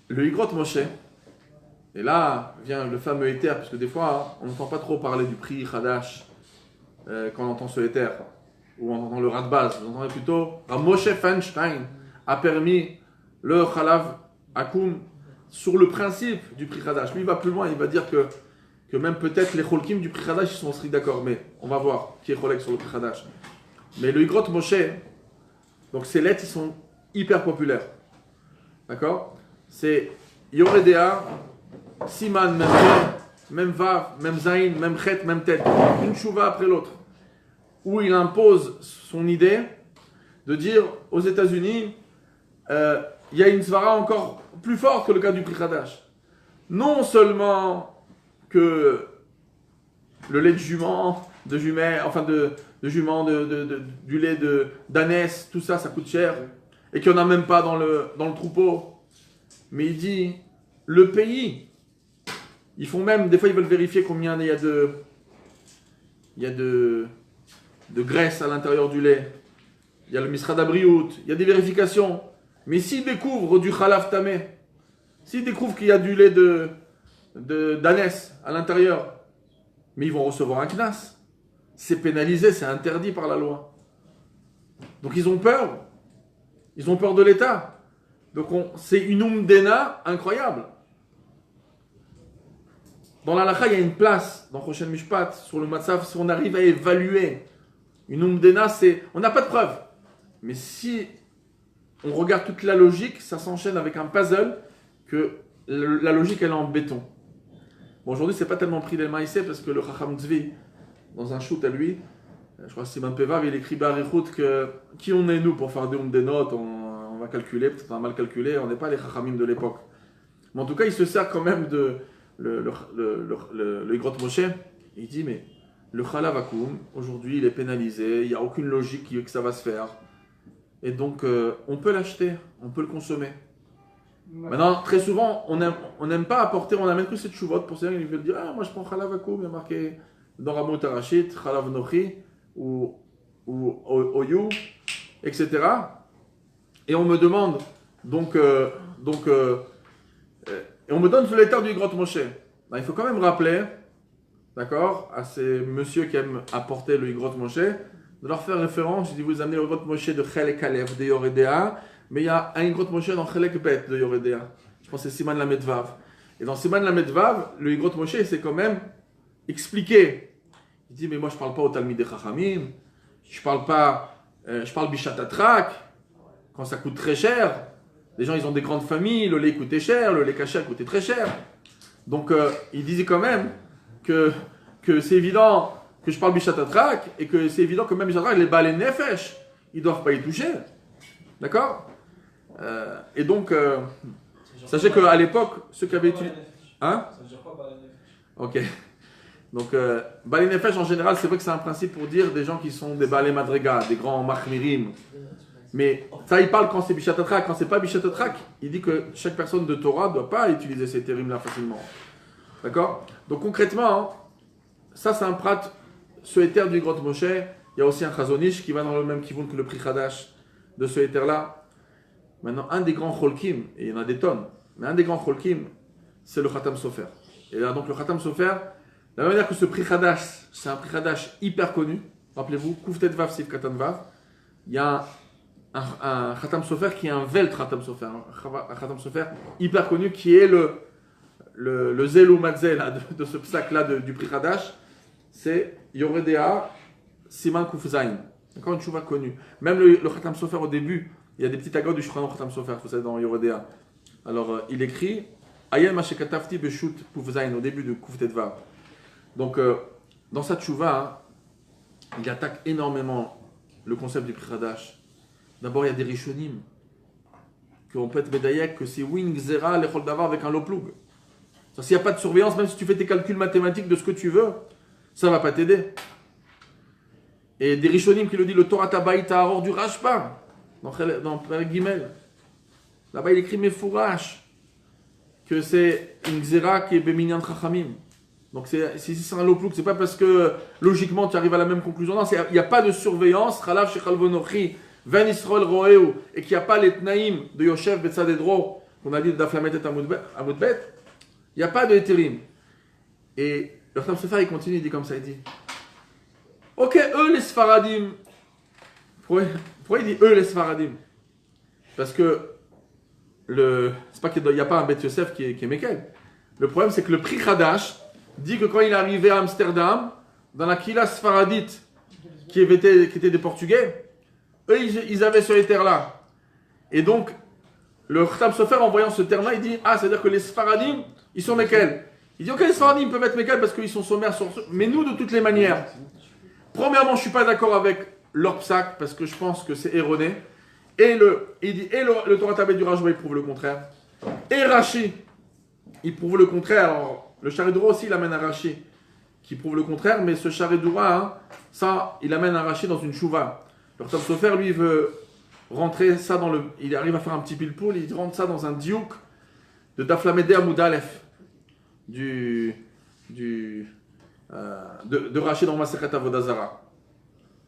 le Higrot Moshe, et là vient le fameux éther, parce que des fois, on n'entend pas trop parler du prix Hadash quand on entend ce éther, ou on entend le Radbaz. On entend plutôt Moshe Feinstein a permis le Khalav Akum sur le principe du prix Hadash. Lui, il va plus loin, il va dire que même peut-être les Cholkim du prix Hadash, ils sont stricts d'accord, mais on va voir qui est Cholek sur le prix Hadash. Mais le Higrot Moshe, donc ces lettres, ils sont hyper populaires. D'accord? C'est Yoredea, Siman, même He, même Vav, même Zain, même Chet, même Tet. Une chouva après l'autre. Où il impose son idée de dire aux États-Unis, il y a une svara encore plus forte que le cas du prix Hadash. Non seulement que le lait de jument, du lait d'ânesse, tout ça, ça coûte cher, et qu'il n'y en a même pas dans le troupeau. Mais il dit, le pays, ils font même, des fois ils veulent vérifier combien il y a de graisse à l'intérieur du lait. Il y a le Misrad Abriout, il y a des vérifications. Mais s'ils découvrent du Khalav Tamé, s'ils découvrent qu'il y a du lait d'ânesse à l'intérieur, mais ils vont recevoir un knas. C'est pénalisé, c'est interdit par la loi. Donc ils ont peur. Ils ont peur de l'État. Donc c'est une umdena incroyable. Dans l'halakha, il y a une place, dans Choshen Mishpat, sur le Matzav, si on arrive à évaluer une umdena, on n'a pas de preuve. Mais si on regarde toute la logique, ça s'enchaîne avec un puzzle que la logique, elle est en béton. Bon, aujourd'hui, c'est pas tellement pris les maïsé parce que le Chacham Tzvi, dans un shoot à lui, Je crois que Simon Pevav, il écrit Barichout que qui on est nous pour faire des notes, on va calculer, peut-être on a mal calculé, on n'est pas les Chachamim de l'époque. Mais en tout cas, il se sert quand même de le Grot Moshe. Il dit, mais le Chalav Akoum, aujourd'hui, il est pénalisé, il n'y a aucune logique que ça va se faire. Et donc, on peut l'acheter, on peut le consommer. Maintenant, très souvent, on n'aime pas apporter, on n'amène que cette chouvot pour ceux qui veulent dire, ah, moi je prends Chalav Akoum, il y a marqué dans Ramot Arachit, Chalav Nochi, ou Oyu, etc. Et on me demande, et on me donne sous l'état du Grot Moshe. Ben, il faut quand même rappeler, d'accord, à ces messieurs qui aiment apporter le Grot Moshe, de leur faire référence. Je dis, vous amenez le Grot Moshe de Chelek Aleph de Yoredea, mais il y a un Grot Moshe dans Chelek Bet de Yoredea. Je pense que c'est Siman Lamed Vav. Et dans Siman Lamed Vav, le Grot Moshe, c'est quand même expliqué. Il dit, mais moi je parle pas au Talmid des Chachamim, je parle Bishat Atrak, quand ça coûte très cher. Les gens, ils ont des grandes familles, le lait coûtait cher, le lait caché coûtait très cher. Donc, il disait quand même que c'est évident que je parle Bishat Atrak et que c'est évident que même Bishat Atrak, les balais nefesh, ils ne doivent pas y toucher. D'accord. Et donc, sachez qu'à l'époque, ceux qui avaient étudié. Hein? Ça veut dire quoi, balai nefesh? Ok. Donc, balai nefesh en général, c'est vrai que c'est un principe pour dire des gens qui sont des balais madrega, des grands machmirim. Mais ça, il parle quand c'est Bishat Atrak. Quand c'est pas Bishat Atrak, il dit que chaque personne de Torah ne doit pas utiliser ces termes-là facilement. D'accord? Donc concrètement, hein, ça c'est un prat, ce éther du Grot Moshe. Il y a aussi un Chazonish qui va dans le même kivoun que le Pri Chadash de ce éther-là. Maintenant, un des grands Cholkim, et il y en a des tonnes, mais un des grands Cholkim, c'est le Khatam Sofer. Et là, donc le Khatam Sofer, de la même manière que ce Pri Chadash, c'est un Pri Chadash hyper connu. Rappelez-vous, Kouftet Vav Sif Katan Vav. Il y a un Khatam Sofer qui est un Velt Khatam Sofer, un Khatam Sofer hyper connu qui est le Zelou Matzeh de ce psaque-là du Pri Chadash, c'est Yoredea Siman Koufzain. Encore une chouva connue. Même le Khatam Sofer au début, il y a des petites agotes du Shulchan Khatam Sofer, vous savez, dans Yoredea. Alors il écrit Ayel Mashekatafti Beshut Koufzain au début de Kouftet Vav. Donc dans sa chouva, hein, il attaque énormément le concept du Pri Chadash. D'abord, il y a des Rishonim qu'on peut être médaillek, que c'est Wing Zera, l'Echol Davar avec un Loploug. S'il n'y a pas de surveillance, même si tu fais tes calculs mathématiques de ce que tu veux, ça ne va pas t'aider. Et des Rishonim qui le dit, le Torah Tabaï Tahor du Rashba, dans Perek Gimel. Là-bas, il écrit Mefourash, que c'est une Zera qui est Beminyan Chachamim. Donc, c'est un Loploug, c'est pas parce que logiquement tu arrives à la même conclusion. Non, il n'y a pas de surveillance. Chalav Shechal Vonochi. Ven Israël Roéou, et qu'il n'y a pas les Tnaïm de Yoshev Betzadedro, qu'on a dit de Daflamet et Amoudbet, il n'y a pas de Eterim. Et le Khatam Sofer, il continue, il dit comme ça, il dit ok, eux les Sfaradim, pourquoi il dit eux les Sfaradim? Parce que c'est pas qu'il n'y a pas un Bet Yosef qui est Mekel. Le problème, c'est que le Pri Chadash dit que quand il est arrivé à Amsterdam, dans la Kila Sfaradite, qui était des Portugais, eux, ils avaient ce terre-là. Et donc, le Khatam Sofer, en voyant ce terme-là, il dit, ah, c'est-à-dire que les Sfaradim, ils sont Mekel. Il dit, ok, les Sfaradim peuvent être Mekel parce qu'ils sont sommaires, mais nous, de toutes les manières. Premièrement, je ne suis pas d'accord avec leur psaque parce que je pense que c'est erroné. Et le Torah Tabet du Rajba, il prouve le contraire. Et Rashi, il prouve le contraire. Alors, le Charidura aussi, il amène à Rashi, qui prouve le contraire, mais ce Charidura, hein, ça, il amène à Rashi dans une chouva. Le Khatam Sofer, lui, veut rentrer ça dans le... Il arrive à faire un petit pile-poule, il rentre ça dans un diouk de Daflamede Amoud Aleph de Rashi dans Masechet Avodah Zara.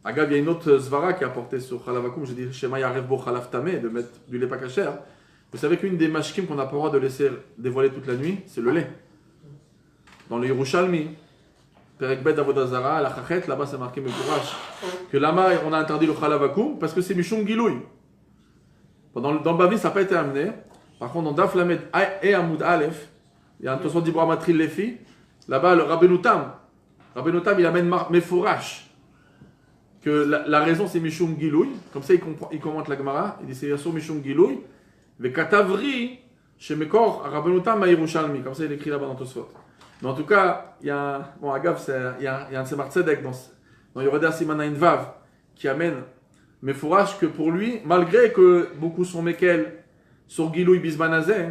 Agab, il y a une autre Zvara qui a porté sur Chalavakoum, j'ai dit Shema Yarev Bo Chalav Tameh, de mettre du lait pas cacher. Vous savez qu'une des mashkim qu'on n'a pas le droit de laisser dévoiler toute la nuit, c'est le lait. Dans le Yerushalmi, Perek Bet Avodah Zara, la Chachet, là-bas c'est marqué Mekourash, que là-bas on a interdit le Chalavakoum parce que c'est Mishum Gilouy. Dans le Bavi, ça n'a pas été amené. Par contre, dans Daf Lamed et Amoud Aleph, il y a un Tosfot d'Ibra Matril Lefi, là-bas le Rabbeinu Tam, il amène Mefourash. Que la raison c'est Mishum Gilouy, comme ça il commente la Gemara, il dit c'est Yassou Mishum Gilouy, ve Katavri, chez Mekor, Rabbeinu Tam Yerushalmi, comme ça il écrit là-bas dans Tosfot. Mais en tout cas, il y a, bon, Agav, il y a un Tzemar Tzedek dans dans Yoredea Simanaïn Vav, qui amène Mefourash que pour lui, malgré que beaucoup sont Mekel sur Gilouï Bismanazé,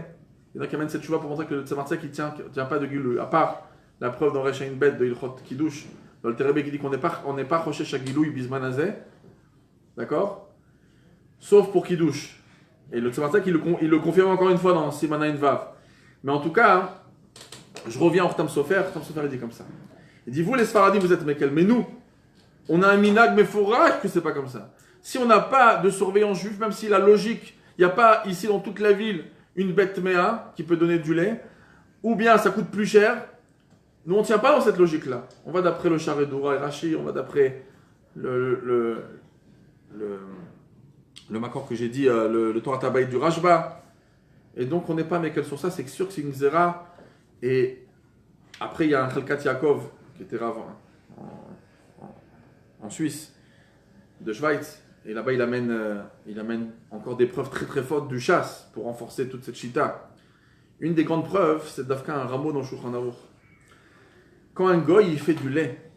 il y en a qui amènent cette chouva pour montrer que le Tzamartzek ne tient pas de Gilouï, à part la preuve dans Rechaïn Bet de Ilchot Kiddush, dans le Terebe qui dit qu'on n'est pas Rochesh à Gilouï Bismanazé, d'accord? Sauf pour Kiddush. Et le Tzamartzek il le confirme encore une fois dans Simanaïn Vav. Mais en tout cas, hein, je reviens au Khtam Sofer, Khtam Sofer il dit comme ça. Il dit, vous les Sfaradim vous êtes Mekel, mais nous, on a un minag Mefourach que c'est pas comme ça. Si on n'a pas de surveillant juif, même si la logique, il n'y a pas ici dans toute la ville une bête méa qui peut donner du lait, ou bien ça coûte plus cher, nous on ne tient pas dans cette logique-là. On va d'après le Charedoura et Rashi, on va d'après le Makor que j'ai dit, le Torah Tabaï du Rashba. Et donc on n'est pas Mekel sur ça, c'est sûr que c'est une Zera. Et après il y a un Khalkat Yaakov qui était Rav en Suisse, de Schweitz. Et là-bas, il amène encore des preuves très très fortes du chasse pour renforcer toute cette chita. Une des grandes preuves, c'est d'Afka un rameau dans Shulchan Aruch. Quand un goy il fait du lait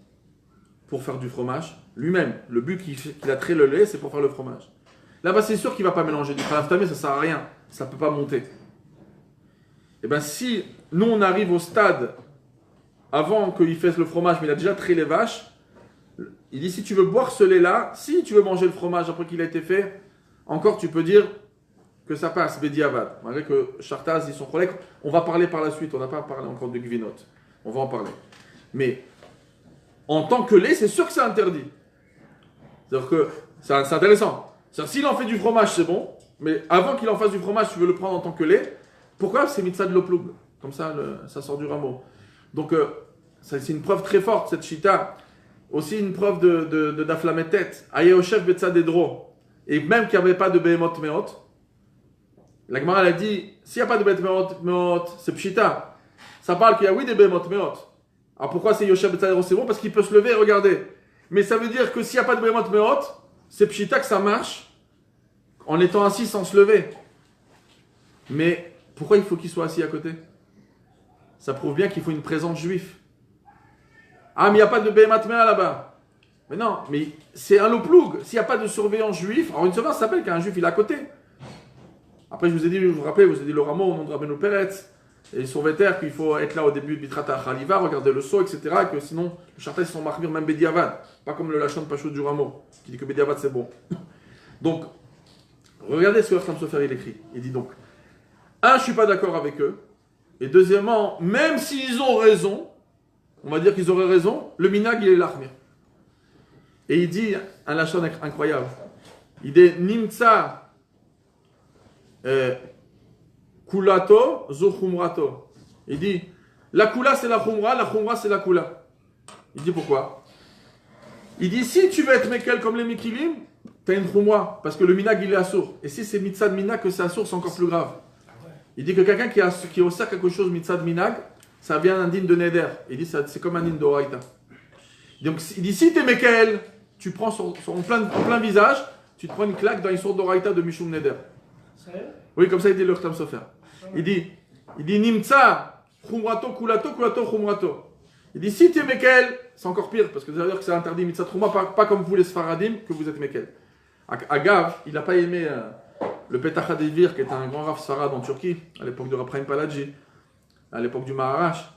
pour faire du fromage, lui-même, le but qu'il a trait le lait, c'est pour faire le fromage. Là-bas, c'est sûr qu'il ne va pas mélanger du khalaf tamé, ça ne sert à rien, ça ne peut pas monter. Et bien, si nous on arrive au stade avant qu'il fasse le fromage, mais il a déjà trait les vaches, il dit si tu veux boire ce lait-là, si tu veux manger le fromage après qu'il a été fait, encore tu peux dire que ça passe, Bediavad. Malgré que Chartaz, ils sont collègues, on va parler par la suite, on n'a pas parlé encore de Gvinot. On va en parler. Mais en tant que lait, c'est sûr que c'est interdit. C'est-à-dire que c'est intéressant. C'est-à-dire s'il en fait du fromage, c'est bon, mais avant qu'il en fasse du fromage, tu veux le prendre en tant que lait, pourquoi c'est mitzvah de l'oploug? Comme ça, ça sort du rameau. Donc, c'est une preuve très forte, cette chita. Aussi une preuve de d'Aflametet. Ayeoshev Betzadedro. Et même qu'il n'y avait pas de Behemot Meot. La Gemara a dit, s'il n'y a pas de Behemot Meot, c'est Pshita. Ça parle qu'il y a oui des Behemot Meot. Alors pourquoi c'est Yoshev Betzadedro? C'est bon parce qu'il peut se lever et regarder. Mais ça veut dire que s'il n'y a pas de Behemot Meot, c'est Pshita que ça marche en étant assis sans se lever. Mais pourquoi il faut qu'il soit assis à côté? Ça prouve bien qu'il faut une présence juive. Ah, mais il n'y a pas de Behemat Mea là-bas. Mais non, mais c'est un loploug. S'il n'y a pas de surveillant juif, alors une surveillance s'appelle qu'un juif il est à côté. Après, je vous rappelle, je vous ai dit le rameau au nom de Rabbeinu Peretz, et sur Veter qu'il faut être là au début de Bitrata Khaliva, regarder le saut, etc. Et que sinon, le chartais, ils sont marmir même Bediavad. Pas comme le Lachon Pachot du rameau, qui dit que Bediavad c'est bon. Donc, regardez ce que Khtam Sofer il écrit. Il dit donc, je ne suis pas d'accord avec eux. Et deuxièmement, même s'ils ont raison, on va dire qu'ils auraient raison, le minag il est l'achmir. Et il dit un lachon incroyable. Il dit Nimtsa kulato zo khumrato. Il dit la kula c'est la khumra c'est la kula. Il dit pourquoi? Il dit si tu veux être mekel comme les mekilim, t'as une khumra parce que le minag il est assour. Et si c'est mitzad minag que c'est assour, c'est encore plus grave. Il dit que quelqu'un qui est au quelque chose mitzad minag, ça vient d'un din de Neder. Il dit c'est comme un din d'Oraïta. Donc il dit si t'es Mekel, tu prends en plein visage, tu te prends une claque dans une sorte d'Oraïta de Mishum Neder. Oui, comme ça il dit le Khtam Sofer. Il dit Nimtsa, Khumrato, Kulato, Kulato, Khumrato. Il dit si t'es Mekel, c'est encore pire, parce que ça veut dire que c'est interdit Mitzat Khumra, pas comme vous les Sfaradim, que vous êtes Mekel. Agav, il n'a pas aimé le Petach HaDevir, qui était un grand Rav Sfarad en Turquie, à l'époque de Rav Chaim Paladji, à l'époque du Maharash.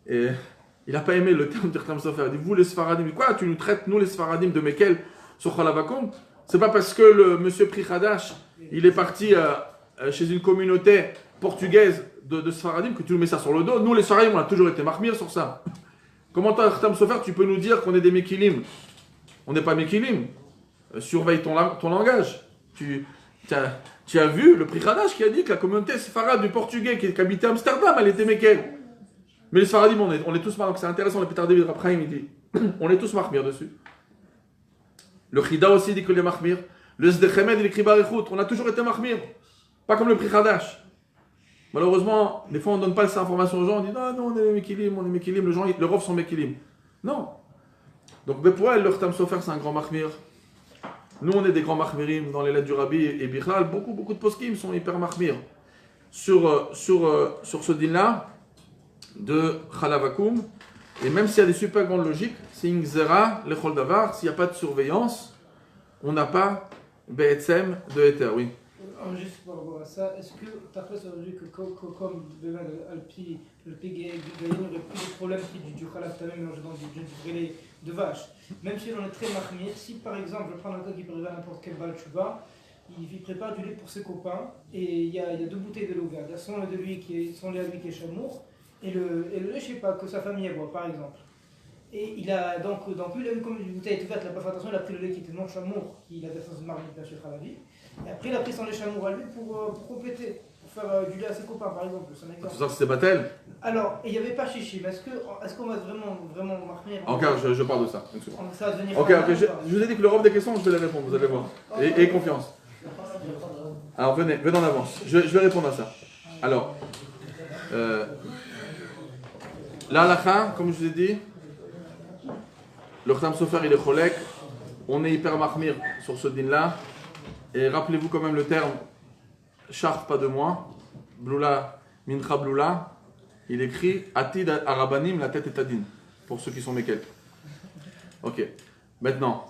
Et il n'a pas aimé le terme de Khtam Sofer. Il dit, vous les Sfaradim, quoi, tu nous traites, nous les Sfaradim, de Mekel sur Chalavakum? C'est pas parce que le monsieur Prichadash, il est parti chez une communauté portugaise de Sfaradim que tu nous mets ça sur le dos. Nous les Sfaradim, on a toujours été marmir sur ça. Comment toi, Khtam Sofer, tu peux nous dire qu'on est des Mekilim? On n'est pas Mekilim. Surveille ton langage. Tu as vu le Prichadash qui a dit que la communauté Sfarad du Portugais qui habitait Amsterdam, elle était Mekel. Mais les Sfaradim, on est tous marmir. C'est intéressant, le Petar David Rapraim, il dit on est tous marmir dessus. Le Chida aussi dit que les marmir. Le Sdechemed, il écrit Barichout. On a toujours été marmir. Pas comme le Prichadash. Malheureusement, des fois on ne donne pas ces informations aux gens. On dit non, on est Mekilim, Les gens, le Rov sont Mekilim. Non. Donc, Bepoel, le Khtam Sofer, c'est un grand marmir. Nous, on est des grands mahmirim dans les lettres du Rabbi et Bichlal. Beaucoup de poskim sont hyper mahmir sur ce din-là de Chalavakum. Et même s'il y a des super grandes logiques, c'est une xéra, le chol davar, s'il n'y a pas de surveillance, on n'a pas be'etzem de éther, oui. Juste par rapport à ça, est-ce que tu as fait ça aujourd'hui que comme Alpi, le Gaïen n'aurait plus de problème du khalaf tamim mélangé dans du grêlé de vache, même si on est très marmier, si par exemple, je prends un cas qui peut arriver à n'importe quel bal chuba, il prépare du lait pour ses copains et il y a 2 bouteilles de l'eau verte, il y a son lait à lui qui est chamour et le lait, je sais pas, que sa famille boit par exemple. Et il a donc lui, il a eu comme une bouteille était verte, il n'a pas fait attention, il a pris le lait qui était non chamour, qu'il avait dans une marmite bien sûr à la vie. Et après, il a pris son lait chamour à lui pour compléter, pour faire du lait à ses copains, par exemple. C'est un exemple. C'est ça que c'est Batel? Alors, il n'y avait pas chichi, mais est-ce qu'on va vraiment marquer? Encore, je parle de ça. Ça va devenir. Ok, je vous ai dit que le robe des questions, je vais les répondre, vous allez voir. Et confiance. Alors, venez en avance. Je vais répondre à ça. Alors, l'halakha, comme je vous ai dit, le Khatam Sofer, il est cholek. On est hyper mahmir sur ce din-là. Et rappelez-vous quand même le terme char, pas de moi, bloula, mincha bloula, il écrit atid arabanim, la tête est adin, pour ceux qui sont mékel. Ok, maintenant,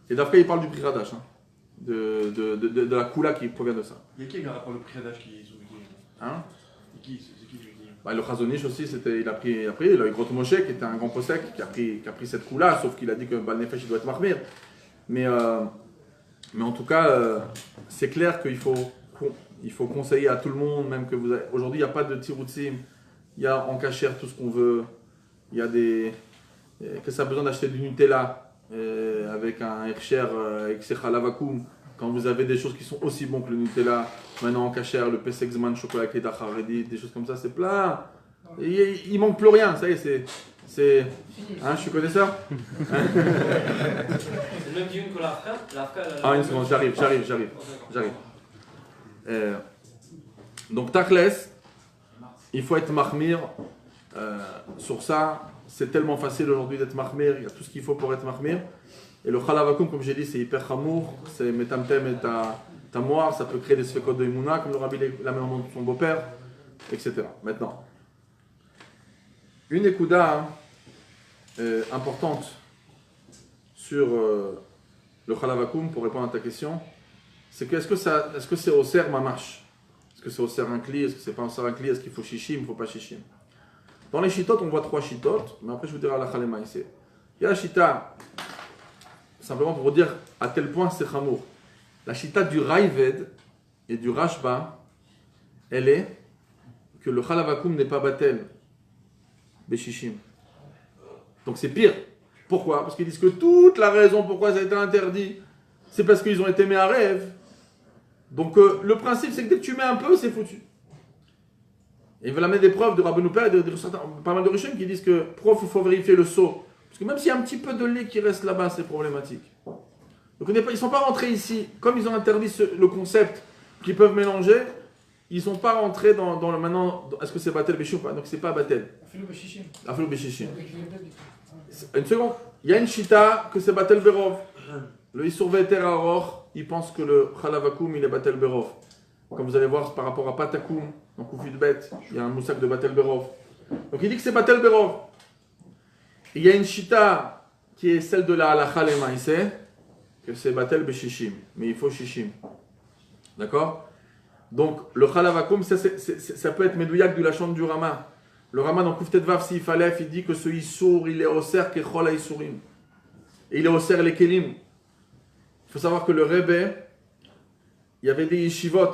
et d'après il parle du prix hein, de la koula qui provient de ça. Il y a qui par le prix d'âge qui est sous Hein? C'est qui Le Chazonish aussi, il a eu Grot Moshe qui était un grand possèque qui a pris cette koula, sauf qu'il a dit que Bal Nefesh il doit être mahmir. Mais en tout cas, c'est clair qu'il faut conseiller à tout le monde, même que aujourd'hui, il n'y a pas de tiroutsim, il y a en cachère tout ce qu'on veut, il y a que ça a besoin d'acheter du Nutella avec un Hersher, avec Sechal Avakoum, quand vous avez des choses qui sont aussi bonnes que le Nutella, maintenant en cachère, le Pesek Zman, chocolat avec les Dacharedi, des choses comme ça, c'est plein. Il manque plus rien, ça y est, c'est. Hein, je suis connaisseur. C'est le même dune que l'Afka. Ah, une seconde, j'arrive. Donc, Takles, il faut être mahmir sur ça. C'est tellement facile aujourd'hui d'être mahmir, il y a tout ce qu'il faut pour être mahmir. Et le Khalavakum, comme j'ai dit, c'est hyper chamour, c'est metamtem et ta moire, ça peut créer des sfekot de Imuna, comme le rabbi l'a mis en de son beau-père, etc. Maintenant, une ékouda importante sur le Khalavakum, pour répondre à ta question, c'est que est-ce que c'est au ser mamash? Est-ce que c'est au ser un cli? Est-ce que c'est pas au ser un cli? Est-ce qu'il faut shishim? Il ne faut pas shishim? Dans les shitot, on voit 3 shitot, mais après je vous dirai la chalema ici. Il y a la shita, simplement pour vous dire à quel point c'est chamour. La shita du Raïved et du Rashba, elle est que le Khalavakum n'est pas batel, Beshishim. Donc c'est pire. Pourquoi? Parce qu'ils disent que toute la raison pourquoi ça a été interdit, c'est parce qu'ils ont été mis à rêve. Donc le principe c'est que dès que tu mets un peu, c'est foutu. Et ils veulent amener des preuves de Rabbeinu Père et de pas mal de Rishonim qui disent que prof, il faut vérifier le seau. Parce que même s'il y a un petit peu de lait qui reste là-bas, c'est problématique. Donc ils ne sont pas rentrés ici. Comme ils ont interdit le concept qu'ils peuvent mélanger, ils ne sont pas rentrés dans le maintenant. Est-ce que c'est Batel Béchou ou pas? Donc c'est pas Batel. Afilou Béchichim. Une seconde. Il y a une chita que c'est Batel Berov. Le Issour Veter Aror, il pense que le Khalavakum il est Batel Berov. Comme vous allez voir par rapport à Patakoum, donc au Bet, il y a un moussak de Batel Berov. Donc il dit que c'est Batel Berov. Il y a une chita qui est celle de la Halacha Lemaïseh, que c'est Batel Beshishim, mais il faut Shishim. D'accord? Donc le Khalavakum, ça peut être Medouyak du Lachon du Rama. Le Rama dans Kouftet Vav, s'il fallait, il dit que ce Issour, il est Oser Kechol Isourim. Et il est Oser les Kelim. Il faut savoir que le Rebbe, il y avait des yeshivot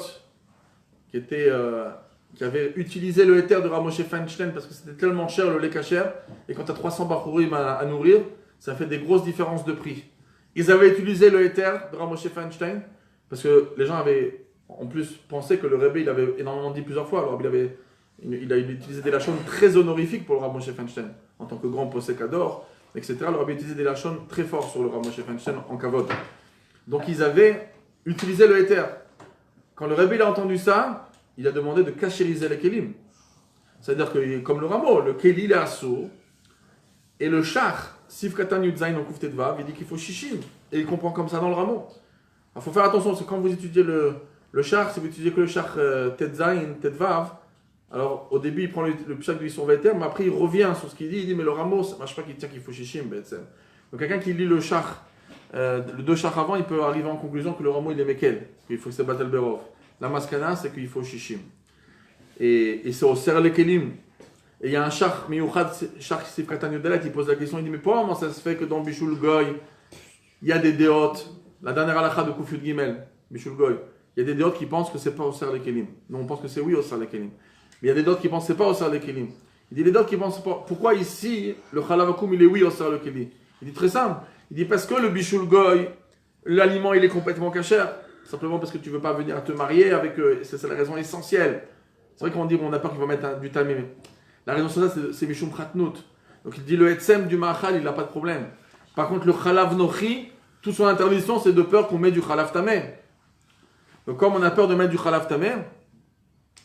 qui avaient utilisé le éther de Ramoshe Feinstein parce que c'était tellement cher le lait kasher, et quand tu as 300 bachurim à nourrir, ça fait des grosses différences de prix. Ils avaient utilisé le éther de Ramoshe Feinstein parce que les gens avaient en plus pensé que le Rebbe, il avait énormément dit plusieurs fois, alors il a utilisé des lachons très honorifiques pour le Ramoshe Feinstein en tant que grand possécador, etc. Le Rebbe utilisé des lachons très forts sur le Ramoshe Feinstein en kavod. Donc ils avaient utilisé le éther. Quand le Rebbe il a entendu ça, il a demandé de cachériser les kelim. C'est-à-dire que, comme le rameau, le keli il est assourd, et le char, sif katan yudzain en kouftet vav, il dit qu'il faut shishim, et il comprend comme ça dans le rameau. Il faut faire attention, parce que quand vous étudiez le char, si vous étudiez que le char tetzain, tetvav, Alors, au début, il prend le pshat du Yisur Ve'eter, mais après, il revient sur ce qu'il dit. Il dit, mais le rameau, ça ne marche pas qu'il tient qu'il faut shishim, b'etzem. Donc, quelqu'un qui lit le shach, le deux shach avant, il peut arriver en conclusion que le rameau, il est mekel, qu'il faut que c'est batel berov. La maskana, c'est qu'il faut shishim. Et c'est au ser le kelim. Et il y a un shach, miyuchad, shach sifkatan yodelet, il pose la question, il dit, mais comment ça se fait que dans Bishul Goy, il y a des déotes, la dernière halakha de Kufyud Gimel, Bishul Goy, il y a des déotes qui pensent que c'est pas au ser le kelim. Nous, on pense que c'est oui au ser le kelim. Mais il y a des déotes qui pensent que c'est pas au ser le kelim. Il dit, les déotes qui pensent pas, pourquoi ici, le chalavakoum, il est oui au ser le kelim? Il dit très simple, il dit, parce que le Bishul Goy, l'aliment, il est complètement cachère. Simplement parce que tu ne veux pas venir te marier avec eux. C'est la raison essentielle. C'est vrai qu'on dit qu'on a peur qu'il va mettre du tamim. La raison sur ça, c'est Mishum Khatnout. Donc il dit le etsem du ma'achal, il n'a pas de problème. Par contre, le chalav nochi, toute son interdiction, c'est de peur qu'on mette du chalav tameh. Donc comme on a peur de mettre du chalav tameh,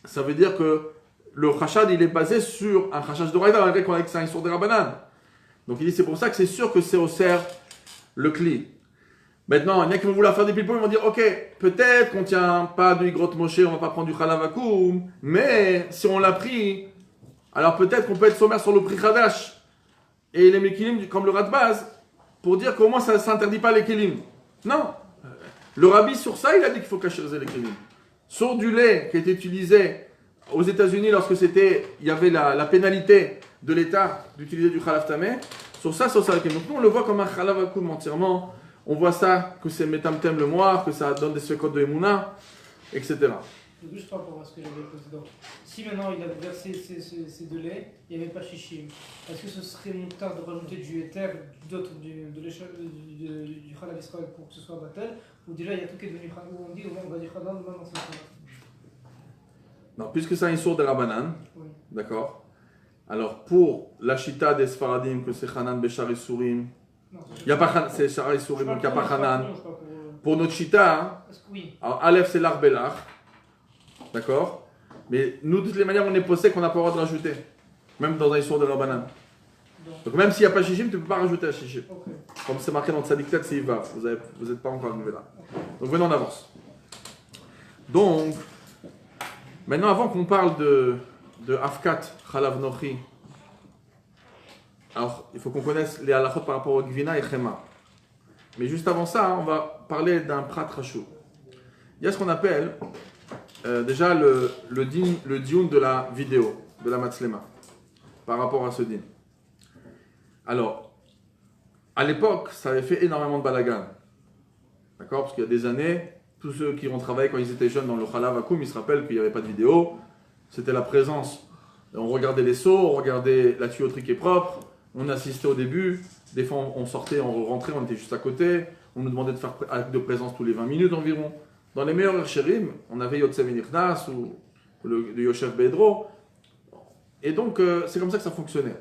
ça veut dire que le chashad, il est basé sur un chashad de raïda, malgré qu'on a que c'est un sur de rabanan. Donc il dit c'est pour ça que c'est sûr que c'est au ser le kli. Maintenant, il y en a qui vont vouloir faire des pilpos, ils vont dire ok, peut-être qu'on ne tient pas de Igrot Moshe, on ne va pas prendre du Chalavakoum, mais si on l'a pris, alors peut-être qu'on peut être sommaire sur le prix Khadash et les Mekilim, comme le Radbaz, pour dire qu'au moins ça ne s'interdit pas les Kelim. Non, le Rabbi sur ça, il a dit qu'il faut cacheriser les Kelim. Sur du lait qui a été utilisé aux États-Unis lorsque il y avait la pénalité de l'État d'utiliser du Khalav Tameh, sur ça, c'est au Kelim. Donc nous, on le voit comme un Chalavakoum entièrement. On voit ça, que c'est Metamtem le moire, que ça donne des secrets de Emouna, etc. Juste par rapport à ce que j'avais posé donc, si maintenant il avait versé ces deux laits, il n'y avait pas chichim, est-ce que ce serait mon tard de rajouter du éther, d'autres du Khalav Israël pour que ce soit battel, ou déjà il y a tout qui est devenu Khalav, où on dit on va dire Khalav maintenant c'est ça? Non, puisque c'est un Issour de Rabanan, Oui. d'accord. Alors pour la Shita des Sfaradim, que c'est Hanan Beshar Isurim, il n'y a pas c'est Shara Isurim, donc il n'y a pas Hanan. Pour notre Shita, hein, oui. alors Aleph c'est l'Arbelach, d'accord. Mais nous, de toutes les manières, on est posé qu'on n'a pas le droit de rajouter, même dans un Issour de Rabanan. Donc même s'il n'y a pas Shishim, tu ne peux pas rajouter à Shishim. Okay. Comme c'est marqué dans Tzadiklet, c'est Iva. Vous n'êtes pas encore arrivé là. Donc venons, on avance. Donc, maintenant, avant qu'on parle de Afkat, Chalav Nochi, alors il faut qu'on connaisse les halachot par rapport au Gvina et Chema. Mais juste avant ça, on va parler d'un prat rachou. Il y a ce qu'on appelle déjà le dioun de la vidéo, de la matslema, par rapport à ce din. Alors, à l'époque, ça avait fait énormément de balagan. D'accord? Parce qu'il y a des années, tous ceux qui ont travaillé quand ils étaient jeunes dans le Chalav Akoum, ils se rappellent qu'il n'y avait pas de vidéo. C'était la présence. On regardait les seaux, on regardait la tuyauterie qui est propre. On assistait au début. Des fois, on sortait, on rentrait, on était juste à côté. On nous demandait de faire acte de présence tous les 20 minutes environ. Dans les meilleurs Hersherim, on avait Yotsev Nichnas ou le Yoshev Bedro. Et donc, c'est comme ça que ça fonctionnait.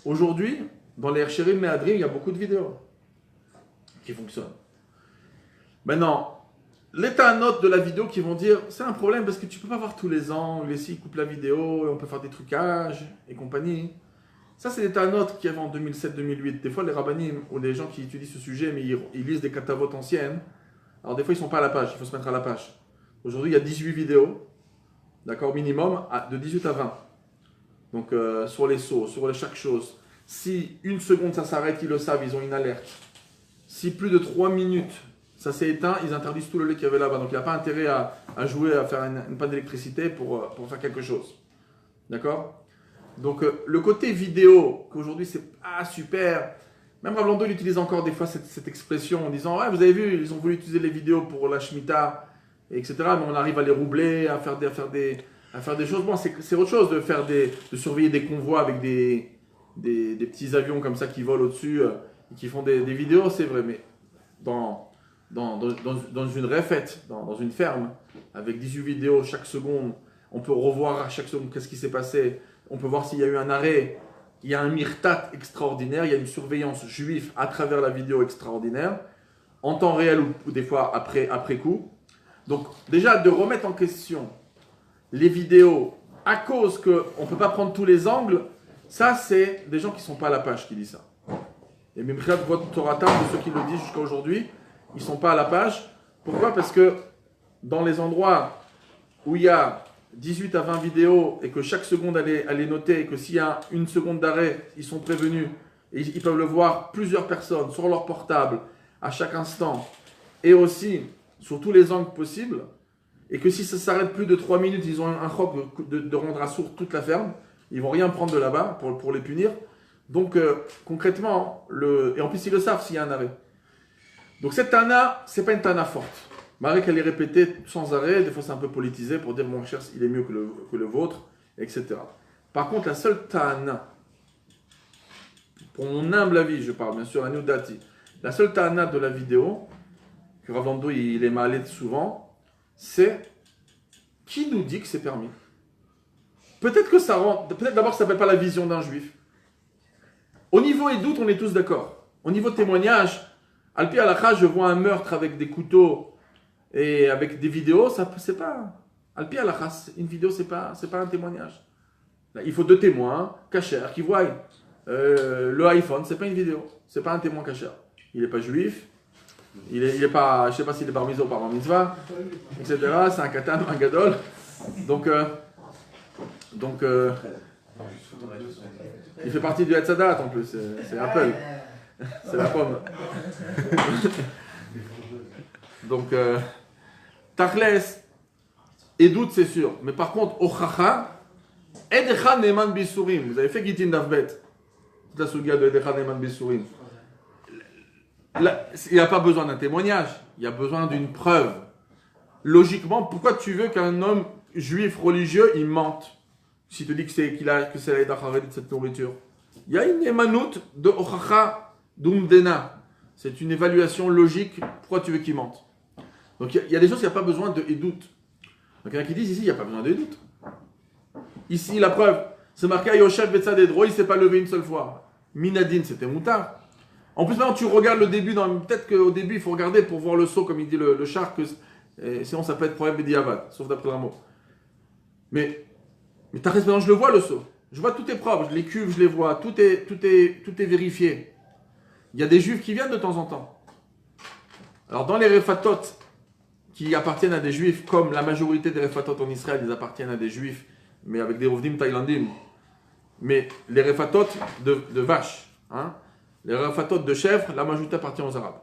Aujourd'hui, dans les Hersherim Mehadrim, il y a beaucoup de vidéos qui fonctionnent. Maintenant, l'état note de la vidéo qui vont dire c'est un problème parce que tu ne peux pas voir tous les angles, ici ils coupent la vidéo et on peut faire des trucages et compagnie. Ça, c'est l'état note qu'il y avait en 2007-2008. Des fois, les rabbinim ou les gens qui étudient ce sujet, mais ils lisent des katavot anciennes. Alors, des fois, ils ne sont pas à la page, il faut se mettre à la page. Aujourd'hui, il y a 18 vidéos, d'accord, minimum, de 18 à 20. Donc, sur les sauts, sur chaque chose. Si une seconde ça s'arrête, ils le savent, ils ont une alerte. Si plus de 3 minutes ça s'est éteint, ils interdisent tout le lait qu'il y avait là-bas. Donc il n'y a pas intérêt à jouer, à faire une panne d'électricité pour faire quelque chose. D'accord? Donc le côté vidéo, qu'aujourd'hui c'est pas super, même Rav Lando il utilise encore des fois cette expression en disant ouais, vous avez vu, ils ont voulu utiliser les vidéos pour la Shemitah, etc. Mais on arrive à les roubler, à faire des choses. Bon, c'est autre chose de surveiller des convois avec des petits avions comme ça qui volent au-dessus et qui font des vidéos, c'est vrai, mais dans une réfête, dans une ferme, avec 18 vidéos chaque seconde, on peut revoir à chaque seconde qu'est-ce qui s'est passé, on peut voir s'il y a eu un arrêt, il y a un mirtat extraordinaire, il y a une surveillance juive à travers la vidéo extraordinaire, en temps réel ou des fois après coup. Donc déjà de remettre en question les vidéos à cause qu'on ne peut pas prendre tous les angles, ça c'est des gens qui ne sont pas à la page qui disent ça. Et même votre Torata, de ceux qui le disent jusqu'à aujourd'hui, ils ne sont pas à la page. Pourquoi? Parce que dans les endroits où il y a 18 à 20 vidéos et que chaque seconde elle est notée et que s'il y a une seconde d'arrêt, ils sont prévenus et ils peuvent le voir plusieurs personnes sur leur portable à chaque instant et aussi sur tous les angles possibles et que si ça s'arrête plus de 3 minutes, ils ont un choc de rendre à sourd toute la ferme, ils vont rien prendre de là-bas pour les punir. Donc concrètement, et en plus ils le savent s'il y a un arrêt. Donc cette tana, c'est pas une tana forte. Malgré qu'elle est répétée sans arrêt, des fois c'est un peu politisé pour dire mon cher, il est mieux que le vôtre, etc. Par contre, la seule tana, pour mon humble avis, je parle bien sûr à Nudati, la seule tana de la vidéo, que Rav Lando il est malade souvent, c'est qui nous dit que c'est permis. Peut-être que ça rend, peut-être d'abord que ça s'appelle pas la vision d'un juif. Au niveau et doute, on est tous d'accord. Au niveau témoignage, Alpi Alacha, je vois un meurtre avec des couteaux et avec des vidéos, ça c'est pas. Alpi Alacha, une vidéo, c'est pas un témoignage. Là, il faut deux témoins, cachers, qui voient. Le iPhone, c'est pas une vidéo, c'est pas un témoin cacher. Il est pas juif, il est pas, je sais pas s'il est bar mitzvah ou pas bar mitzvah, etc. C'est un katan, un gadol. Donc il fait partie du Hatzadat en plus, c'est Apple, c'est la pomme. Donc, Tachles, et doute c'est sûr, mais par contre, Ochacha, Edecha Neman Bisurim, vous avez fait Gitin Davbet, toute la souga de Edecha Neman Bisurim. Il n'y a pas besoin d'un témoignage, il y a besoin d'une preuve. Logiquement, pourquoi tu veux qu'un homme juif religieux, il mente s'il te dit que c'est l'Aïda Haredi de cette nourriture? Il y a une émanoute de Ochacha Dumdena. C'est une évaluation logique. Pourquoi tu veux qu'il mente? Donc il y a des choses qu'il n'y a pas besoin de doute. Donc il y en a qui disent ici, il n'y a pas besoin de doute. Ici, la preuve, c'est marqué à Yoshev Betzadedro, il ne s'est pas levé une seule fois. Minadine, c'était moutard. En plus, maintenant, tu regardes le début. Peut-être qu'au début, il faut regarder pour voir le saut, comme il dit le char, sinon ça peut être problème Bediavad, sauf d'après le mot. Mais ta maintenant, je le vois le saut. Je vois toutes les preuves, les cuves, je les vois, tout est vérifié. Il y a des juifs qui viennent de temps en temps. Alors dans les refatot qui appartiennent à des juifs, comme la majorité des refatot en Israël, ils appartiennent à des juifs, mais avec des rovdim thaïlandim. Mais les refatot de vaches, les refatot de chèvres, la majorité appartient aux Arabes.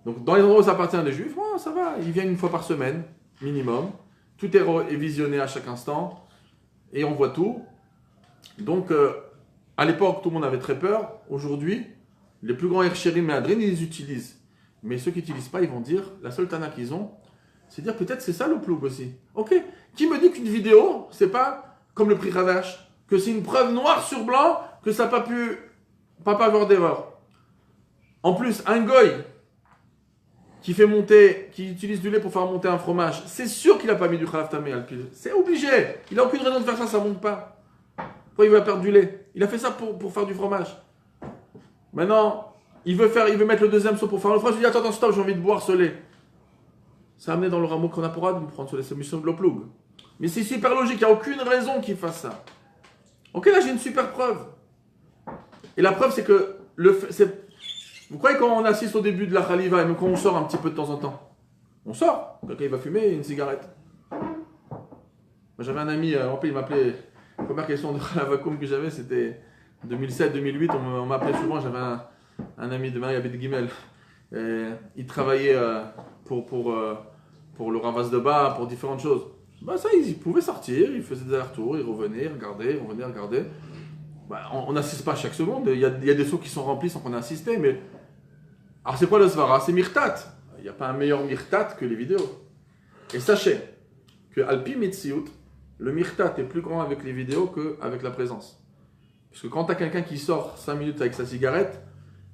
Donc dans les endroits où ça appartient à des juifs, ça va, ils viennent une fois par semaine, minimum. Tout est visionné à chaque instant, et on voit tout. Donc à l'époque, tout le monde avait très peur. Aujourd'hui, les plus grands Herchérim et Adrin, ils les utilisent. Mais ceux qui n'utilisent pas, ils vont dire, la seule tana qu'ils ont, c'est dire peut-être c'est ça le ploug aussi. Ok, qui me dit qu'une vidéo, c'est pas comme le prix Ravash, que c'est une preuve noire sur blanc, que ça n'a pas avoir d'erreur. En plus, un goy qui utilise du lait pour faire monter un fromage, c'est sûr qu'il n'a pas mis du khalaf tamé al pil. C'est obligé. Il n'a aucune raison de faire ça, ça ne monte pas. Pourquoi il va perdre du lait? Il a fait ça pour faire du fromage. Maintenant, il veut mettre le deuxième saut pour faire le fromage. Je lui dis attends, stop, j'ai envie de boire ce lait. Ça a amené dans le rameau qu'on a pour de me prendre ce lait, c'est mission de l'oploug. Mais c'est super logique, il n'y a aucune raison qu'il fasse ça. Ok, là j'ai une super preuve. Et la preuve c'est que vous croyez quand on assiste au début de la khaliva et même quand on sort un petit peu de temps en temps, on sort, quelqu'un il va fumer une cigarette. Moi, j'avais un ami, il m'appelait, la première question de Khalavakoum que j'avais c'était 2007-2008, on m'appelait souvent, j'avais un ami de Marie Abed Gimel, il travaillait pour le Ravas de Bas, pour différentes choses. Ça, il pouvait sortir, il faisait des allers-retours, il revenait, regardait. On n'assiste pas chaque seconde, il y a des sauts qui sont remplis sans qu'on ait assisté, mais... Alors c'est quoi le svara? C'est mirtat. Il n'y a pas un meilleur mirtat que les vidéos. Et sachez que Alpi Metsiout, le mirtat est plus grand avec les vidéos qu'avec la présence. Parce que quand tu as quelqu'un qui sort 5 minutes avec sa cigarette,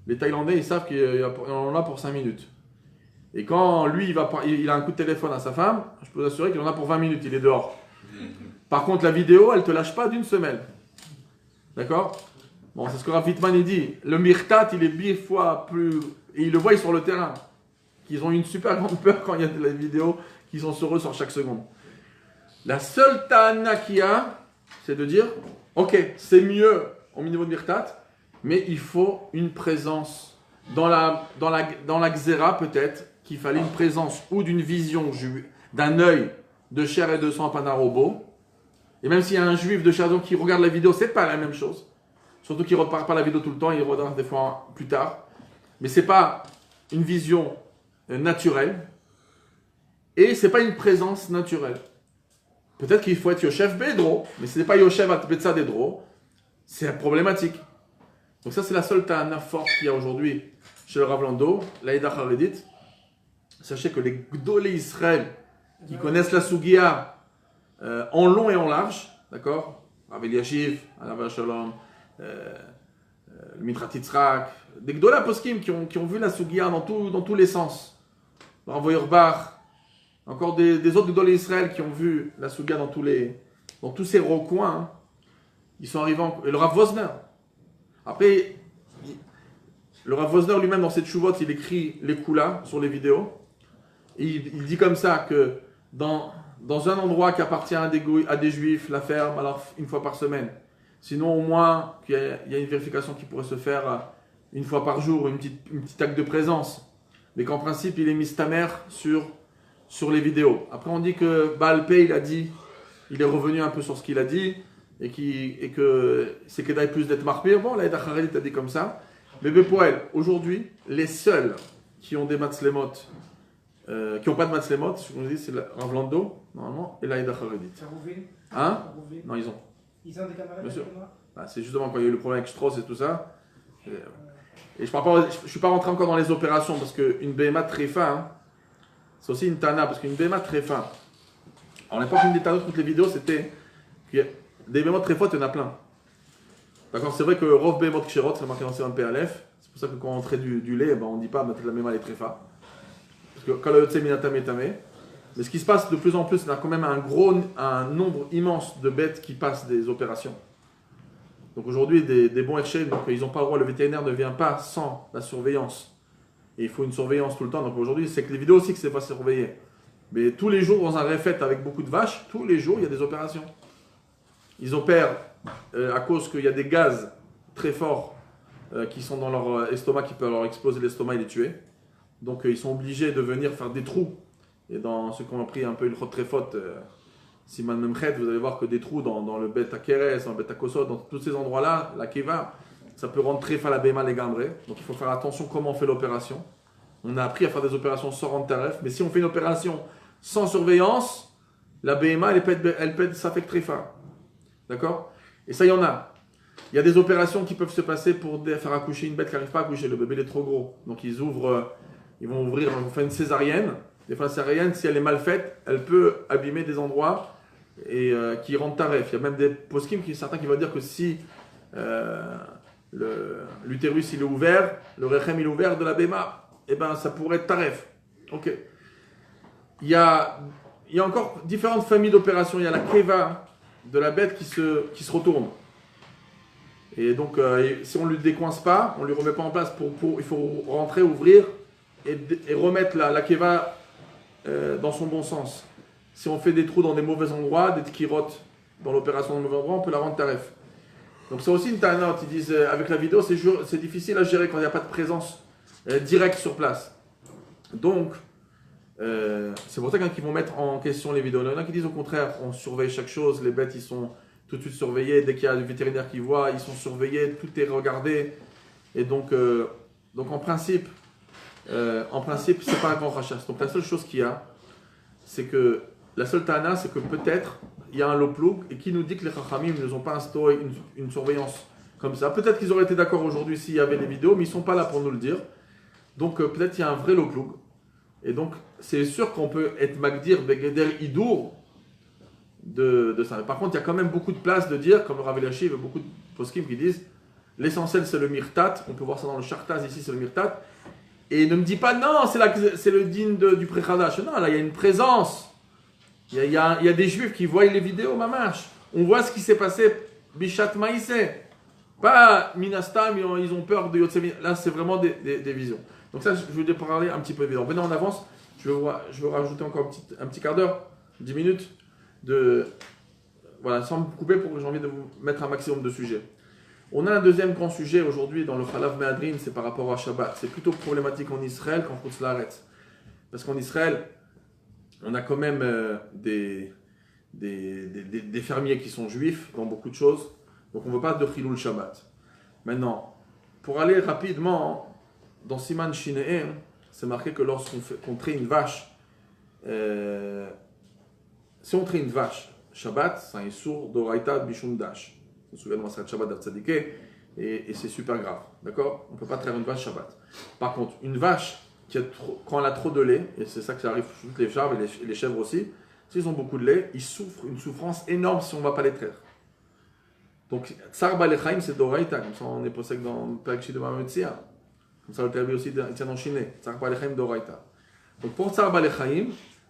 les Thaïlandais ils savent qu'il en a pour 5 minutes. Et quand lui il a un coup de téléphone à sa femme, je peux vous assurer qu'il en a pour 20 minutes, il est dehors. Par contre la vidéo, elle ne te lâche pas d'une semelle. D'accord? Bon, c'est ce que Rav Wittman il dit. Le mirtat, il est 1000 fois plus... Et ils le voient sur le terrain. Qu'ils ont une super grande peur quand il y a des vidéos qui sont sur eux sur chaque seconde. La seule ta'ana qu'il y a, c'est de dire, ok, c'est mieux au niveau de mirtat, mais il faut une présence. Dans la xéra, peut-être, qu'il fallait une présence ou d'une vision d'un œil de chair et de sang, pas d'un robot, Et même s'il y a un juif de Chazon qui regarde la vidéo, c'est pas la même chose. Surtout qu'il ne repart pas la vidéo tout le temps, il regarde des fois plus tard. Mais c'est pas une vision naturelle. Et c'est pas une présence naturelle. Peut-être qu'il faut être Yoshev Bedro, mais ce n'est pas Yoshev Betsa Dedro. C'est problématique. Donc ça, c'est la seule ta'ana forte qu'il y a aujourd'hui chez le Rav Lando, l'Aïda Haredit. Sachez que les Gdolé Israël qui connaissent la Sugia en long et en large, d'accord, Rav Eliashiv, Rav Shalom, le Mitrat Yitzhak, des Gdolé Poskim qui ont vu la Sugia dans tous les sens. Rav Feuerbach, encore des autres Gdolé Israël qui ont vu la Sugia dans tous ces recoins, hein. Ils sont arrivés et le Rav Wosner. Après, le Rav Wosner lui-même dans cette chouvot, il écrit les koulas sur les vidéos. Et il dit comme ça que dans un endroit qui appartient à des juifs, la ferme, alors une fois par semaine. Sinon, au moins, il y a une vérification qui pourrait se faire une fois par jour, une petite acte de présence. Mais qu'en principe, il est mis stamer sur les vidéos. Après, on dit que Baal Pei, il est revenu un peu sur ce qu'il a dit. Et que c'est qu'il y a plus d'être marpir. Bon, l'Aïda Haredit a dit comme ça. Mais Bepoel, aujourd'hui, les seuls qui ont des matzlemot, qui n'ont pas de matzlemot, ce qu'on dit, c'est Rav Lando, normalement, et l'Aïda Haredit. Hein? Non, ils ont. Ils ont des caméras? Bien sûr. Bah, c'est justement quand il y a eu le problème avec Strauss et tout ça. Et je ne suis pas rentré encore dans les opérations parce qu'une BMA très fin, hein, c'est aussi une tana, parce qu'une BMA très fin. Alors, à l'époque, une des tanas contre les vidéos, c'était que des bémotes très fortes, il y en a plein. D'accord, c'est vrai que Rov Bémot Kshirot, c'est marqué dans le PLF. C'est pour ça que quand on traite du lait, on ne dit pas mettre la méma les tréfa. Parce que quand le Yotse Minatame Tame. Mais ce qui se passe de plus en plus, il y a quand même un nombre immense de bêtes qui passent des opérations. Donc aujourd'hui, des bons herchers, donc ils n'ont pas le droit, le vétérinaire ne vient pas sans la surveillance. Et il faut une surveillance tout le temps. Donc aujourd'hui, c'est que les vidéos aussi que c'est pas surveillé. Mais tous les jours, dans un réfait avec beaucoup de vaches, tous les jours, il y a des opérations. Ils opèrent à cause qu'il y a des gaz très forts qui sont dans leur estomac, qui peuvent leur exploser l'estomac et les tuer. Donc ils sont obligés de venir faire des trous. Et dans ceux qui ont appris un peu une chot très faute, Siman Memchet, vous allez voir que des trous dans le Beta Keres, dans le Beta Kosod, dans tous ces endroits-là, la Keva, ça peut rendre très fa la béma les gambrés. Donc il faut faire attention comment on fait l'opération. On a appris à faire des opérations sans rendre tarif, mais si on fait une opération sans surveillance, la BMA, elle peut ça fait très fa. D'accord? Et ça, il y en a. Il y a des opérations qui peuvent se passer pour faire accoucher une bête qui n'arrive pas à accoucher. Le bébé il est trop gros. Donc ils vont ouvrir, on fait une césarienne. Des fois, la césarienne, si elle est mal faite, elle peut abîmer des endroits et qui rendent taref. Il y a même des poskim, certains qui vont dire que si l'utérus il est ouvert, le rechem il est ouvert de la béma, eh ben ça pourrait être taref. Ok. Il y a encore différentes familles d'opérations. Il y a la keva de la bête qui se retourne. Et donc, si on ne lui décoince pas, on ne lui remet pas en place, il faut rentrer, ouvrir et remettre la keva dans son bon sens. Si on fait des trous dans des mauvais endroits, des tkirotes dans l'opération dans le mauvais endroit, on peut la rendre taref. Donc c'est aussi une ta'ana. Ils disent, avec la vidéo, c'est difficile à gérer quand il n'y a pas de présence directe sur place. Donc, c'est pour ça qu'ils vont mettre en question les vidéos. Il y en a qui disent au contraire, on surveille chaque chose, les bêtes ils sont tout de suite surveillées, dès qu'il y a du vétérinaire qui voit, ils sont surveillés, tout est regardé. Et donc en principe, c'est pas un grand rachat. Donc la seule chose qu'il y a, c'est que la seule ta'ana, c'est que peut-être il y a un loplouk et qui nous dit que les chachamim ne nous ont pas instauré une surveillance comme ça. Peut-être qu'ils auraient été d'accord aujourd'hui s'il y avait des vidéos, mais ils sont pas là pour nous le dire. Donc peut-être il y a un vrai loplouk. Et donc, c'est sûr qu'on peut être magdir begeder idour de ça. Par contre, il y a quand même beaucoup de place de dire, comme le Rav Eliashiv, beaucoup de poskim qui disent l'essentiel c'est le mirtat. On peut voir ça dans le chartaz, ici c'est le mirtat. Et ne me dis pas non, c'est le din du prechadash. Non, là il y a une présence. Il y a des juifs qui voient les vidéos, mamash. On voit ce qui s'est passé, Bishat Maïsé. Pas Minastam, ils ont peur de Yotzemi. Là, c'est vraiment des visions. Donc ça, je voulais parler un petit peu évident. Venez en avance, je veux rajouter encore un petit quart d'heure, 10 minutes, voilà, sans me couper pour que j'ai envie de vous mettre un maximum de sujets. On a un deuxième grand sujet aujourd'hui dans le Chalav Me'adrin, c'est par rapport à Shabbat. C'est plutôt problématique en Israël qu'en Chutz La'aretz. Parce qu'en Israël, on a quand même des des fermiers qui sont juifs dans beaucoup de choses. Donc on ne veut pas de Chilul Shabbat. Maintenant, pour aller rapidement, dans Siman Shine'em, c'est marqué que lorsqu'on trie une vache, si on trie une vache, Shabbat, c'est un sourd d'Oraita Bishum Dash. On se souvient de Masrat Shabbat d'Atzadike, et c'est super grave. D'accord? On ne peut pas traire une vache Shabbat. Par contre, une vache, quand elle a trop de lait, et c'est ça que ça arrive toutes les chèvres et les chèvres aussi, s'ils ont beaucoup de lait, ils souffrent une souffrance énorme si on ne va pas les traire. Donc, Tsar Balechaim, c'est d'Oraita, comme ça on est possède dans le Pekshi de Mametsia. Comme ça le Terbi aussi tient dans Chiné. Tsar Balechaim d'Oraita. Donc, pour Tsar Balechaim,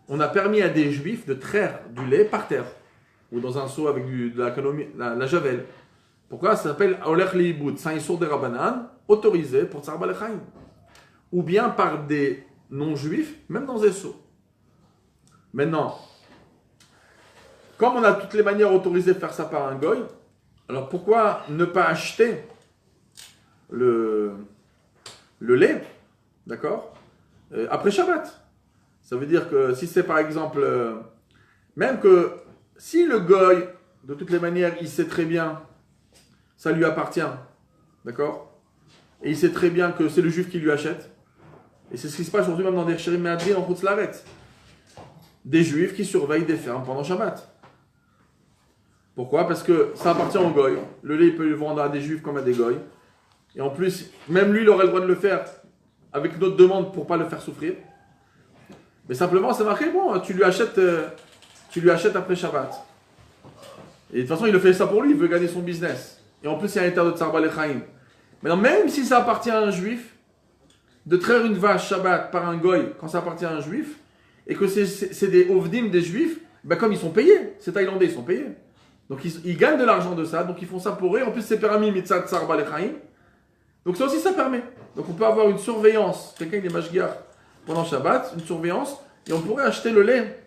on a permis à des juifs de traire du lait par terre, ou dans un seau avec la javel. Pourquoi? Ça s'appelle Olech Liibud, c'est un sourd de Rabbanan, autorisé pour Tsar Balechaim. Ou bien par des non-juifs, même dans des seaux. Maintenant, comme on a toutes les manières autorisées de faire ça par un goy, alors pourquoi ne pas acheter le lait, d'accord, après Shabbat? Ça veut dire que si c'est par exemple, même que si le goy, de toutes les manières, il sait très bien, ça lui appartient, d'accord, et il sait très bien que c'est le juif qui lui achète, et c'est ce qui se passe aujourd'hui même dans des Sherim Me'adrin en Chutz Laaretz, des juifs qui surveillent des fermes pendant Shabbat. Pourquoi? Parce que ça appartient au goy. Le lait, il peut le vendre à des juifs comme à des goy. Et en plus, même lui, il aurait le droit de le faire avec notre demande pour ne pas le faire souffrir. Mais simplement, c'est marqué, bon, tu lui achètes après Shabbat. Et de toute façon, il le fait ça pour lui, il veut gagner son business. Et en plus, il y a un état de Tsar Balechaim. Maintenant, même si ça appartient à un juif, de traire une vache Shabbat par un goy, quand ça appartient à un juif, et que c'est des ovdim, des juifs, ben comme ils sont payés, ces Thaïlandais, ils sont payés. Donc ils gagnent de l'argent de ça, donc ils font ça pour eux. En plus, c'est permis mitzat tsar balechaim. Donc ça aussi, ça permet. Donc on peut avoir une surveillance. Quelqu'un qui est mashgiach pendant Shabbat, une surveillance, et on pourrait acheter le lait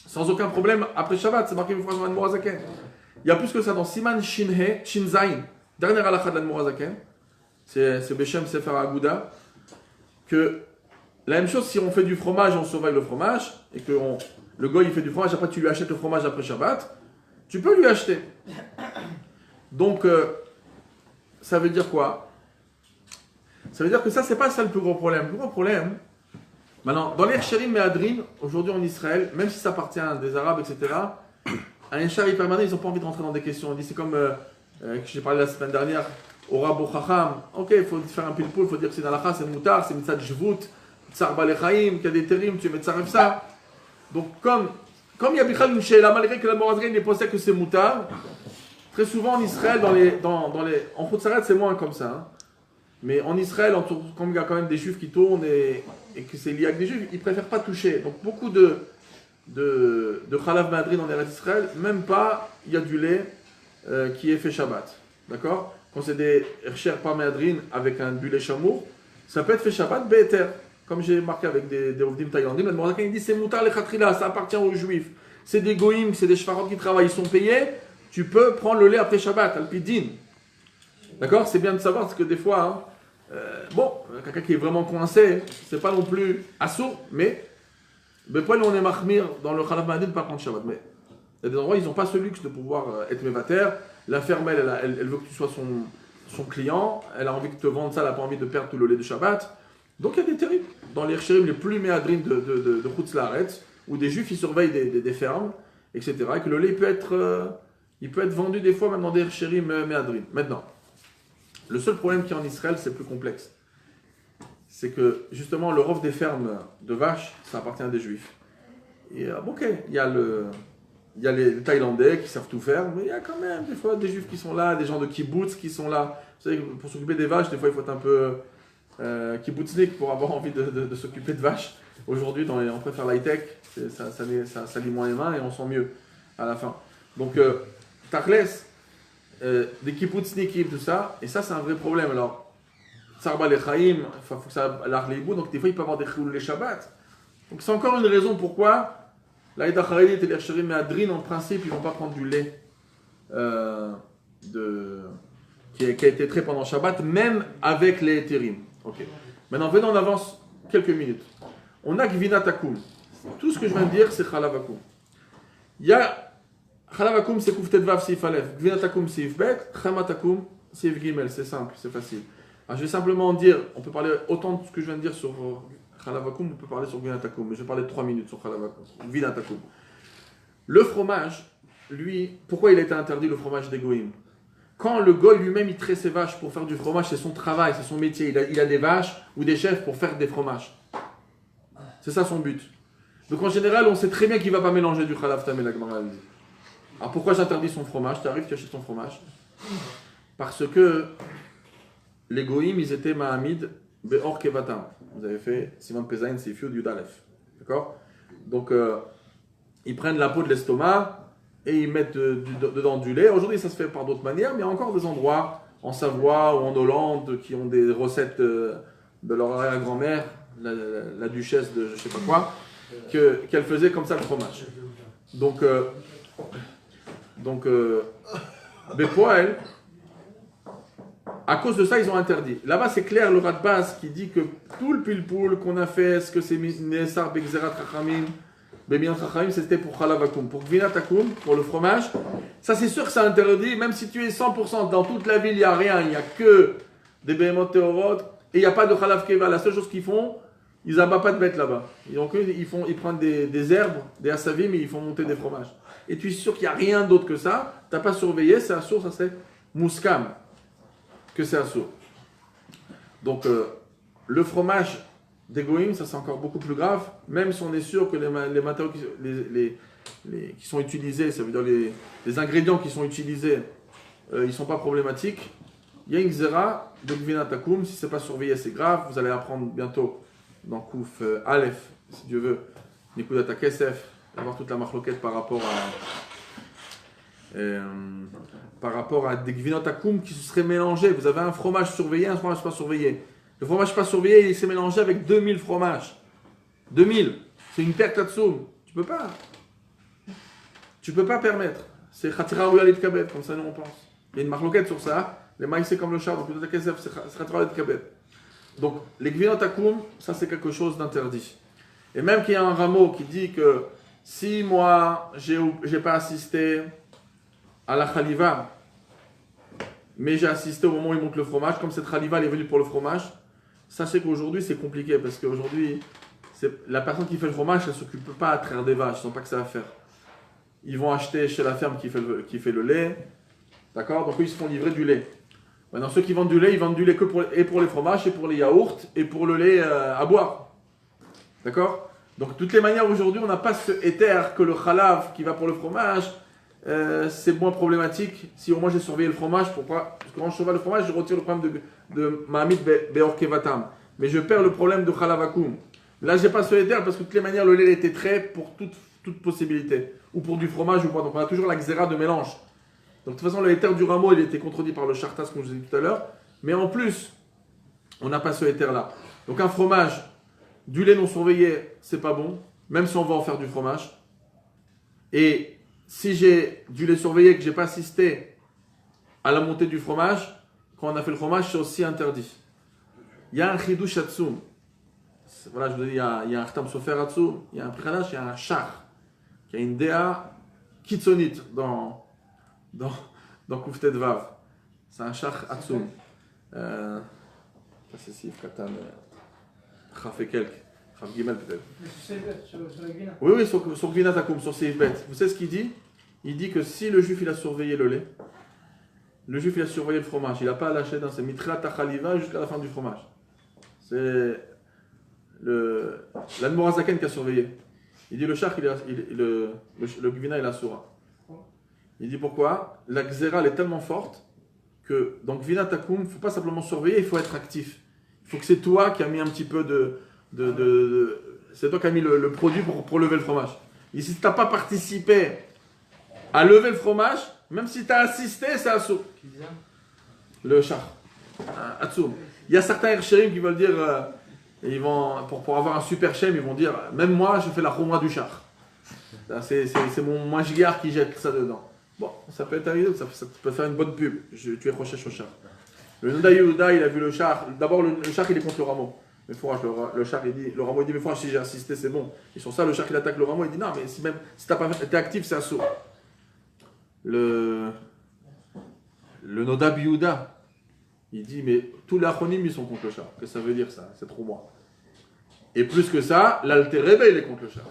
sans aucun problème après Shabbat. C'est marqué une phrase dans l'Admorazaken. Il y a plus que ça dans Siman Shinzain, dernière halakha de l'Admorazaken. C'est Beshem Sefer Aguda. Que la même chose, si on fait du fromage, on surveille le fromage, et que le goy il fait du fromage, après tu lui achètes le fromage après Shabbat. Tu peux lui acheter. Donc, ça veut dire quoi? Ça veut dire que ça, c'est pas ça le plus gros problème. Le plus gros problème, maintenant, dans les Sherim Me'adrin, aujourd'hui en Israël, même si ça appartient à des Arabes, etc., un Eshar permanent, ils n'ont pas envie de rentrer dans des questions. On dit, c'est comme, que j'ai parlé la semaine dernière, au Rabo Chacham. Ok, il faut faire un pilpoul, il faut dire que c'est dans la c'est moutar, c'est mitzad jvout, tsar balechaim, qu'il y a des térim, tu mets tsaref ça. Donc, comme il y a Bichal une Sheila, malgré que la Morazrin n'est pensé que c'est moutard, très souvent en Israël, en Chutz Laaretz, c'est moins comme ça. Hein. Mais en Israël, comme il y a quand même des juifs qui tournent et que c'est lié avec des juifs, ils ne préfèrent pas toucher. Donc beaucoup de Chalav Me'adrin en Eretz Israël, même pas, il y a du lait qui est fait Shabbat. D'accord? Quand c'est des Hersher par Me'adrin avec du lait chamour, ça peut être fait Shabbat, Be'eter. Comme j'ai marqué avec des Ovdim thaïlandais, le Morazaken il dit c'est moutar le khatrila, ça appartient aux juifs. C'est des goïms, c'est des shfarot qui travaillent, ils sont payés. Tu peux prendre le lait après Shabbat, al-pidin. D'accord? C'est bien de savoir parce que des fois, quelqu'un qui est vraiment coincé, c'est pas non plus assourd, mais Bepoil on est mahmir dans le Chalav Me'adrin par contre Shabbat. Mais il y a des endroits ils n'ont pas ce luxe de pouvoir être mévater. La ferme elle veut que tu sois son client, elle a envie de te vendre ça, elle n'a pas envie de perdre tout le lait de Shabbat. Donc il y a des terribles. Dans les Hersherim les plus méadrines de Chutz Laaretz, où des juifs ils surveillent des fermes, etc. Et que le lait peut être vendu des fois même dans des Hersherim méadrines. Maintenant, le seul problème qu'il y a en Israël, c'est plus complexe. C'est que justement le rov des fermes de vaches, ça appartient à des juifs. Et ok, il y a les Thaïlandais qui savent tout faire, mais il y a quand même des fois des juifs qui sont là, des gens de kibbutz qui sont là. Vous savez, pour s'occuper des vaches, des fois il faut être un peu kibbutznik pour avoir envie de s'occuper de vaches. Aujourd'hui, on préfère l'high-tech, ça lit moins les mains et on sent mieux à la fin. Donc, tachles, des kibbutznikim, tout ça, et ça c'est un vrai problème. Alors, tsar balechaim, il faut que ça l'arleibou, donc des fois il peut y avoir des chilul les Shabbat. Donc c'est encore une raison pourquoi l'Aïda Charelit et les Hersherim Me'adrin, en principe, ils ne vont pas prendre du lait qui a été trait pendant Shabbat, même avec les Etherim. Okay. Maintenant, venons en avance quelques minutes. On a Gvinat Akum. Tout ce que je viens de dire, c'est Chalav Akum. Il y a Chalavakum, c'est Kuftet Vav Sif Aleph. Gvinatakum, Sif Bet. Chamatakum, Sif Gimel. C'est simple, c'est facile. Alors, je vais simplement dire, on peut parler autant de ce que je viens de dire sur Chalavakum, on peut parler sur Gvinatakum. Mais je vais parler de 3 minutes sur Chalavakum. Gvinatakum. Le fromage, lui, pourquoi il a été interdit le fromage des goïms? Quand le goy lui-même il traite ses vaches pour faire du fromage, c'est son travail, c'est son métier. Il a des vaches ou des chefs pour faire des fromages. C'est ça son but. Donc en général, on sait très bien qu'il ne va pas mélanger du Khalav Tam et la Gemara. Alors pourquoi j'interdis son fromage? Tu arrives, tu achètes ton fromage. Parce que les goïms, ils étaient Mahamid Be'or Kevatam. Vous avez fait Simon Pezaïn, Sifiud, Yudalef. D'accord? Donc ils prennent la peau de l'estomac et ils mettent dedans du lait. Aujourd'hui, ça se fait par d'autres manières, mais il y a encore des endroits en Savoie ou en Hollande qui ont des recettes de leur arrière-grand-mère, la duchesse de je sais pas quoi, qu'elle faisait comme ça le fromage. Donc Bepoel, à cause de ça, ils ont interdit. Là-bas, c'est clair, le Radbaz qui dit que tout le pilpoul qu'on a fait, est-ce que c'est Nesar Begzerat Chachamim, Bebian Chachamim, c'était pour Chalavakum. Pour Gvinatakum, pour le fromage, ça c'est sûr que c'est interdit, même si tu es 100%, dans toute la ville, il n'y a rien, il n'y a que des Behemoth Teorot, et il n'y a pas de Chalav Keva. La seule chose qu'ils font, ils n'abattent pas de bêtes là-bas. Ils prennent des herbes, des assavim, et ils font monter des fromages. Et tu es sûr qu'il n'y a rien d'autre que ça, tu n'as pas surveillé, c'est assourd, ça c'est Mouskam, que c'est assourd. Donc, le fromage des goïms, ça c'est encore beaucoup plus grave, même si on est sûr que les matériaux qui sont utilisés, ça veut dire les ingrédients qui sont utilisés, ils ne sont pas problématiques. Il y a une xéra de Gvinatakum, si ce n'est pas surveillé, c'est grave. Vous allez apprendre bientôt dans Kouf Aleph, si Dieu veut, Nikudat Kesef, avoir toute la marloquette par rapport à des Gvinatakum qui se seraient mélangés. Vous avez un fromage surveillé, un fromage pas surveillé. Le fromage pas surveillé, il s'est mélangé avec 2000 fromages. 2000. C'est une perte là-dessous. Tu peux pas. Tu peux pas permettre. C'est Khatira ou Yalit Kabet, comme ça nous on pense. Il y a une marloquette sur ça. Les maïs c'est comme le char, donc le Takesef c'est Khatira Yalit Kabet. Donc les Gvinatakum, ça c'est quelque chose d'interdit. Et même qu'il y a un rameau qui dit que si moi j'ai pas assisté à la Khaliva, mais j'ai assisté au moment où il monte le fromage, comme cette Khaliva elle est venue pour le fromage, sachez qu'aujourd'hui c'est compliqué parce qu'aujourd'hui la personne qui fait le fromage elle ne s'occupe pas à traire des vaches, ils n'ont pas que ça à faire. Ils vont acheter chez la ferme qui fait le lait, d'accord? Donc eux, ils se font livrer du lait. Maintenant ceux qui vendent du lait, ils vendent du lait que pour les fromages et pour les yaourts et pour le lait à boire, d'accord? Donc de toutes les manières aujourd'hui on n'a pas ce éther que le khalav qui va pour le fromage, c'est moins problématique. Si au moins j'ai surveillé le fromage, pourquoi? Parce que quand je surveille le fromage, je retire le problème de Mahamid Be'or Kevatam. Mais je perds le problème de Khalavakum. Là, j'ai pas ce éther parce que de toutes les manières, le lait était trait pour toute possibilité. Ou pour du fromage ou pas. Donc on a toujours la xéra de mélange. Donc de toute façon, le éther du rameau, il était contredit par le chartas, comme je vous ai dit tout à l'heure. Mais en plus, on n'a pas ce éther-là. Donc un fromage, du lait non surveillé, c'est pas bon. Même si on va en faire du fromage. Et si j'ai du lait surveillé que j'ai pas assisté à la montée du fromage, quand on a fait le fromage, c'est aussi interdit. Il y a un chidush atzum. Voilà, je vous ai dit, il y a un khtam sofer atzum, il y a un prikadash, il y a un shach. Il y a une déa kitsonite dans Kuftet Vav. C'est un shach atzum. Ça c'est Sif Katan, Chaf et quelques. Chaf Gimel peut-être. Sur la Gvina. Oui, sur Gvina Takum, sur Sif Bet. Vous savez ce qu'il dit? Il dit que si le juif il a surveillé le lait, le juif il a surveillé le fromage, il n'a pas lâché dans ses mitrat tachaliva jusqu'à la fin du fromage. C'est l'Admorazaken qui a surveillé. Il dit le char, le gvina il a soura. Il dit pourquoi? La xéra elle est tellement forte que dans gvina takum, il ne faut pas simplement surveiller, il faut être actif. Il faut que c'est toi qui as mis un petit peu c'est toi qui as mis le produit pour lever le fromage. Et si tu n'as pas participé à lever le fromage, même si tu as assisté, c'est assour. Le char. Atsoum. Il y a certains Hershérim qui veulent dire, ils vont, pour avoir un super shem, ils vont dire, même moi, je fais la chouma du char. C'est mon mashgar qui jette ça dedans. Bon, ça peut être arrivé, ça peut faire une bonne pub. Tu es recherche au char. Le Noda Yehuda, il a vu le char. D'abord, le char, il est contre le rameau. Mais le char, il dit, le rameau, il dit, mais si j'ai assisté, c'est bon. Et sur ça, le char, il attaque le rameau, il dit, non, mais si tu n'as pas été actif, c'est assour. le Noda Biouda, il dit, mais tous les Achonim, ils sont contre le char. Qu'est-ce que ça veut dire ça? C'est trop moi. Et plus que ça, l'Alter Rebbe, il est contre le char.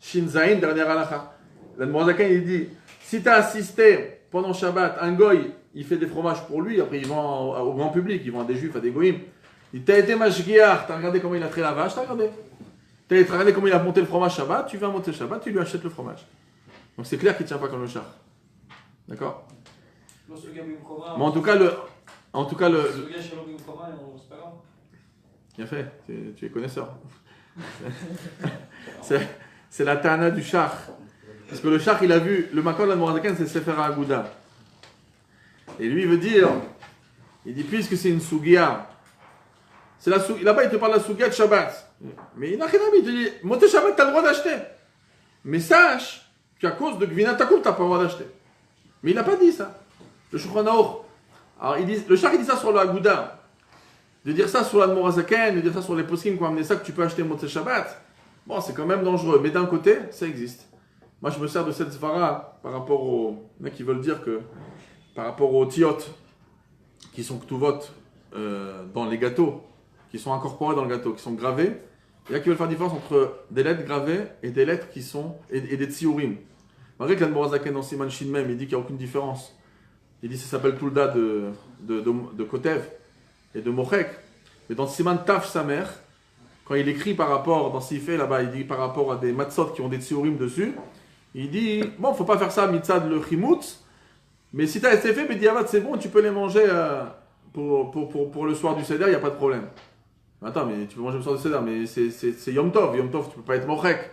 Shinzaïn, dernière halakha. L'Admorazakan, il dit, si tu as assisté pendant Shabbat, un goy, il fait des fromages pour lui, après il vend au grand public, il vend à des juifs, à des goyim. Il dit, t'as été mashgiach, t'as regardé comment il a trait la vache, t'as regardé. T'as regardé comment il a monté le fromage Shabbat, tu viens monter le Shabbat, tu lui achètes le fromage. Donc c'est clair qu'il ne tient pas comme le char. D'accord? Mais en tout cas, bien fait, tu es connaisseur. C'est la Tana du char. Parce que le char, il a vu, le Makor de la Morazakan, c'est Sefer Agouda. Et lui, il veut dire, il dit, puisque c'est une Sugia, là-bas, il te parle de la Sugia de Shabbat. Mais il n'a rien à dire, il te dit, monter Shabbat, tu as le droit d'acheter. Mais sache qu'à cause de Gvina Takoum, tu n'as pas le droit d'acheter. Mais il n'a pas dit ça. Le Shulchan Aruch. Alors, le char, il dit ça sur le Agouda. De dire ça sur la Morazaken, de dire ça sur les poskim qui ont amené ça, que tu peux acheter Motzei Shabbat, bon, c'est quand même dangereux. Mais d'un côté, ça existe. Moi, je me sers de cette svara par rapport aux... Il y en a qui veulent dire que par rapport aux tiot, qui sont ktuvot dans les gâteaux, qui sont incorporés dans le gâteau, qui sont gravés, il y en a qui veulent faire la différence entre des lettres gravées et des lettres qui sont... et des tsiurim. Malgré que l'Admorazaken dans Siman Shin même, il dit qu'il n'y a aucune différence. Il dit que ça s'appelle Tulda de Kotev et de Mochek. Mais dans Siman Taf Samer, quand il écrit par rapport, dans Sifé là-bas, il dit par rapport à des matzot qui ont des tsiurim dessus, il dit, bon, il ne faut pas faire ça mitzad le chimoutz, mais si tu as essayé fait, mais diavad, c'est bon, tu peux les manger pour le soir du Seder, il n'y a pas de problème. Attends, mais tu peux manger le soir du Seder, mais c'est Yom Tov, tu ne peux pas être Mochek.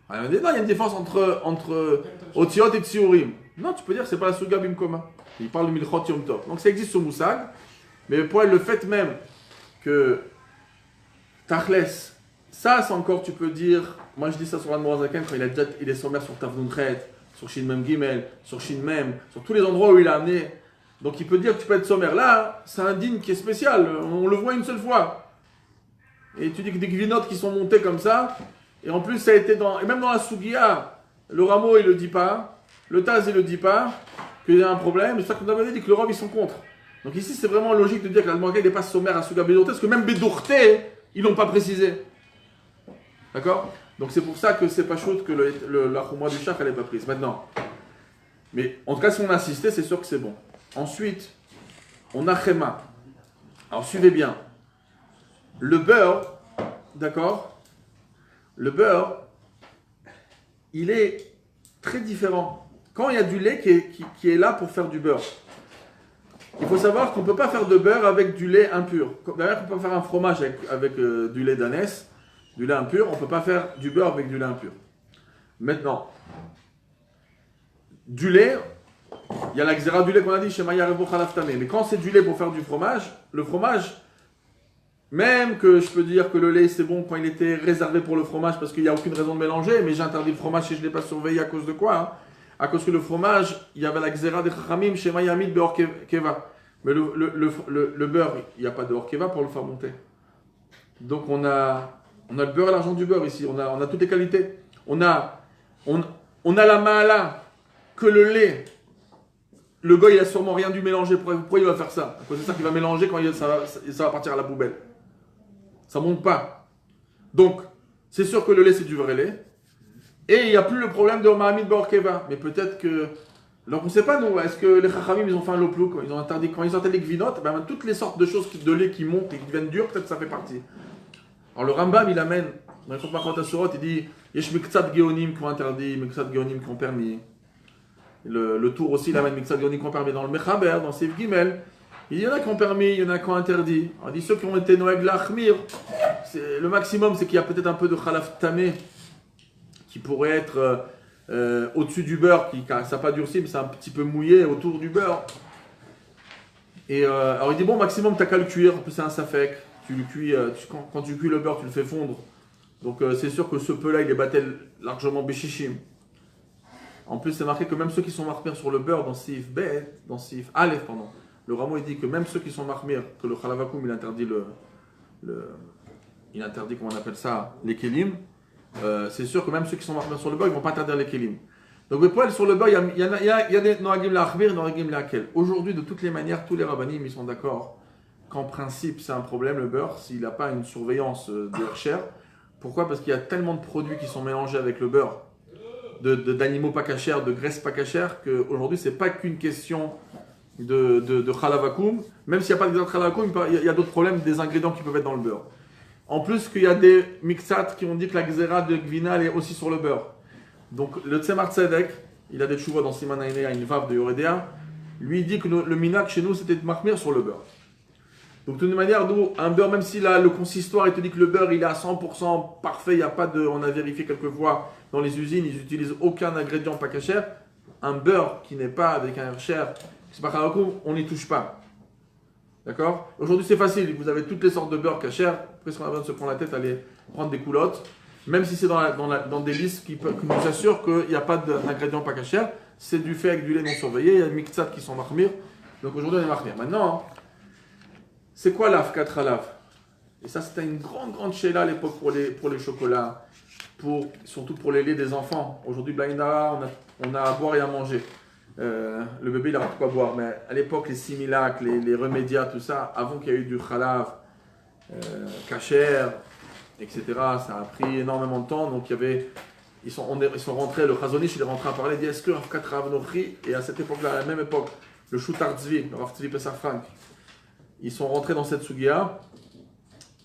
Alors, il dit, non, il y a une différence entre Otiot et Tsiurim. Non, tu peux dire que ce n'est pas la Suga Bimkoma. Il parle de Milchot Yom Tov. Donc ça existe sur Moussag, mais pour le fait même que Tachles, ça c'est encore, tu peux dire, moi je dis ça sur Admorazaken quand il est sommaire sur Tavnun Chet, sur Shin Mem Gimel, sur Shin Mem, sur tous les endroits où il a amené. Donc il peut dire que tu peux être sommaire. Là, c'est un din qui est spécial, on le voit une seule fois. Et tu dis que des gvinotes qui sont montées comme ça, et en plus ça a été et même dans la Sugia, le Rameau il le dit pas, le Taz il le dit pas, qu'il y a un problème, et ça qu'on avait dit que le Rav ils sont contre. Donc ici c'est vraiment logique de dire que l'Admorazaken n'est pas sommaire à Suga Bédourté, parce que même Bédourté, ils l'ont pas précisé. D'accord? Donc c'est pour ça que c'est pas chaud que la chouma du char elle n'est pas prise. Maintenant. Mais en tout cas, si on a insisté, c'est sûr que c'est bon. Ensuite, on a Chema. Alors suivez bien. Le beurre, d'accord? Le beurre, il est très différent. Quand il y a du lait qui est là pour faire du beurre, il faut savoir qu'on ne peut pas faire de beurre avec du lait impur. D'ailleurs, on peut faire un fromage avec du lait d'ânesse. Du lait impur, on ne peut pas faire du beurre avec du lait impur. Maintenant, du lait, il y a la xéra du lait qu'on a dit chez Maya Revo Khalaftame. Mais quand c'est du lait pour faire du fromage, le fromage, même que je peux dire que le lait c'est bon quand il était réservé pour le fromage parce qu'il n'y a aucune raison de mélanger, mais j'interdis le fromage si je ne l'ai pas surveillé à cause de quoi hein? À cause que le fromage, il y avait la xéra des Chachamim chez Maya Mid Beor Keva. Mais le beurre, il n'y a pas de Or Keva pour le faire monter. Donc on a le beurre et l'argent du beurre ici, on a toutes les qualités. On a la maala que le lait, le gars il a sûrement rien dû mélanger. Pourquoi il va faire ça? À cause de ça qu'il va mélanger quand ça va partir à la poubelle. Ça monte pas. Donc, c'est sûr que le lait c'est du vrai lait. Et il n'y a plus le problème de Mahamid Beorkeva. Mais peut-être que... Donc on ne sait pas nous, est-ce que les Chachamim ils ont fait un loplouk? Ils ont interdit, quand ils sortaient les gvinotes, ben, toutes les sortes de choses de lait qui montent et qui deviennent dures, peut-être ça fait partie. Alors le Rambam il amène, dans les Chokmah Surot, il dit Yesh Miktsat Geonim qui ont interdit, Miktsat Geonim qui ont permis. Le Tour aussi il amène Miktsat Geonim qui ont permis. Dans le Mechaber, dans Seif Gimel, il y en a qui ont permis, il y en a qui ont interdit. Alors, il dit ceux qui ont été Noeg Lachmir, le maximum c'est qu'il y a peut-être un peu de Khalaf Tameh qui pourrait être au-dessus du beurre, ça n'a pas durci, mais c'est un petit peu mouillé autour du beurre. Et alors il dit bon, maximum t'as qu'à le cuire, en plus c'est un safek. Tu le cuis, quand tu cuis le beurre, tu le fais fondre. Donc c'est sûr que ce peu-là, il est battel largement béchichim. En plus, c'est marqué que même ceux qui sont marmir sur le beurre, dans Sif Bet, dans Sif Aleph, pardon, le Rameau il dit que même ceux qui sont marmir, que le Khalavakoum, il interdit il interdit, comment on appelle ça, les kelim. C'est sûr que même ceux qui sont marmir sur le beurre, ils ne vont pas interdire les kelim. Donc le poil sur le beurre, il y a des noagim l'achmir et noagim l'hakel. Aujourd'hui, de toutes les manières, tous les rabbanim ils sont d'accord qu'en principe c'est un problème le beurre s'il n'a pas une surveillance de Hersher. Pourquoi? Parce qu'il y a tellement de produits qui sont mélangés avec le beurre, d'animaux pas cachers, de graisses pas cachers, qu'aujourd'hui c'est pas qu'une question de halavakum. Même s'il n'y a pas de halavakum, il y a d'autres problèmes, des ingrédients qui peuvent être dans le beurre. En plus qu'il y a des mixats qui ont dit que la gzera de Gvina est aussi sur le beurre. Donc le Tzemar Tzedek, il a des tchouvas dans Siman Aïnea, une vav de Yoredea, lui il dit que le minak chez nous c'était de marmir sur le beurre. Donc de toute manière, nous, un beurre, même si là, le consistoire il te dit que le beurre il est à 100% parfait, il y a pas de, on a vérifié quelques fois dans les usines, ils n'utilisent aucun ingrédient pas kasher, un beurre qui n'est pas avec un Hersher, c'est pas halakum, on n'y touche pas. D'accord? Aujourd'hui c'est facile, vous avez toutes les sortes de beurre kasher, qu'est-ce qu'on a besoin de se prendre la tête, aller prendre des culottes. Même si c'est dans des listes qui nous assurent qu'il n'y a pas d'ingrédients pas cachers, c'est du fait avec du lait non surveillé, il y a des mixats qui sont marmir. Donc aujourd'hui on est marmir. Maintenant, c'est quoi l'afkat halav? Et ça c'était une grande chéla à l'époque pour les chocolats, surtout pour les laits des enfants. Aujourd'hui, Blaïna, on a à boire et à manger. Le bébé il a pas quoi boire, mais à l'époque les similac, les remédias, tout ça, avant qu'il y ait eu du halav, kasher, etc. Ça a pris énormément de temps. Donc ils sont rentrés, le Chazonish il est rentré à parler, il dit est-ce que Rav Kat Rav Nochri, et à cette époque-là, à la même époque, le Shoutar Tzvi, le Rav Tzvi Pesach Frank, ils sont rentrés dans cette sugia,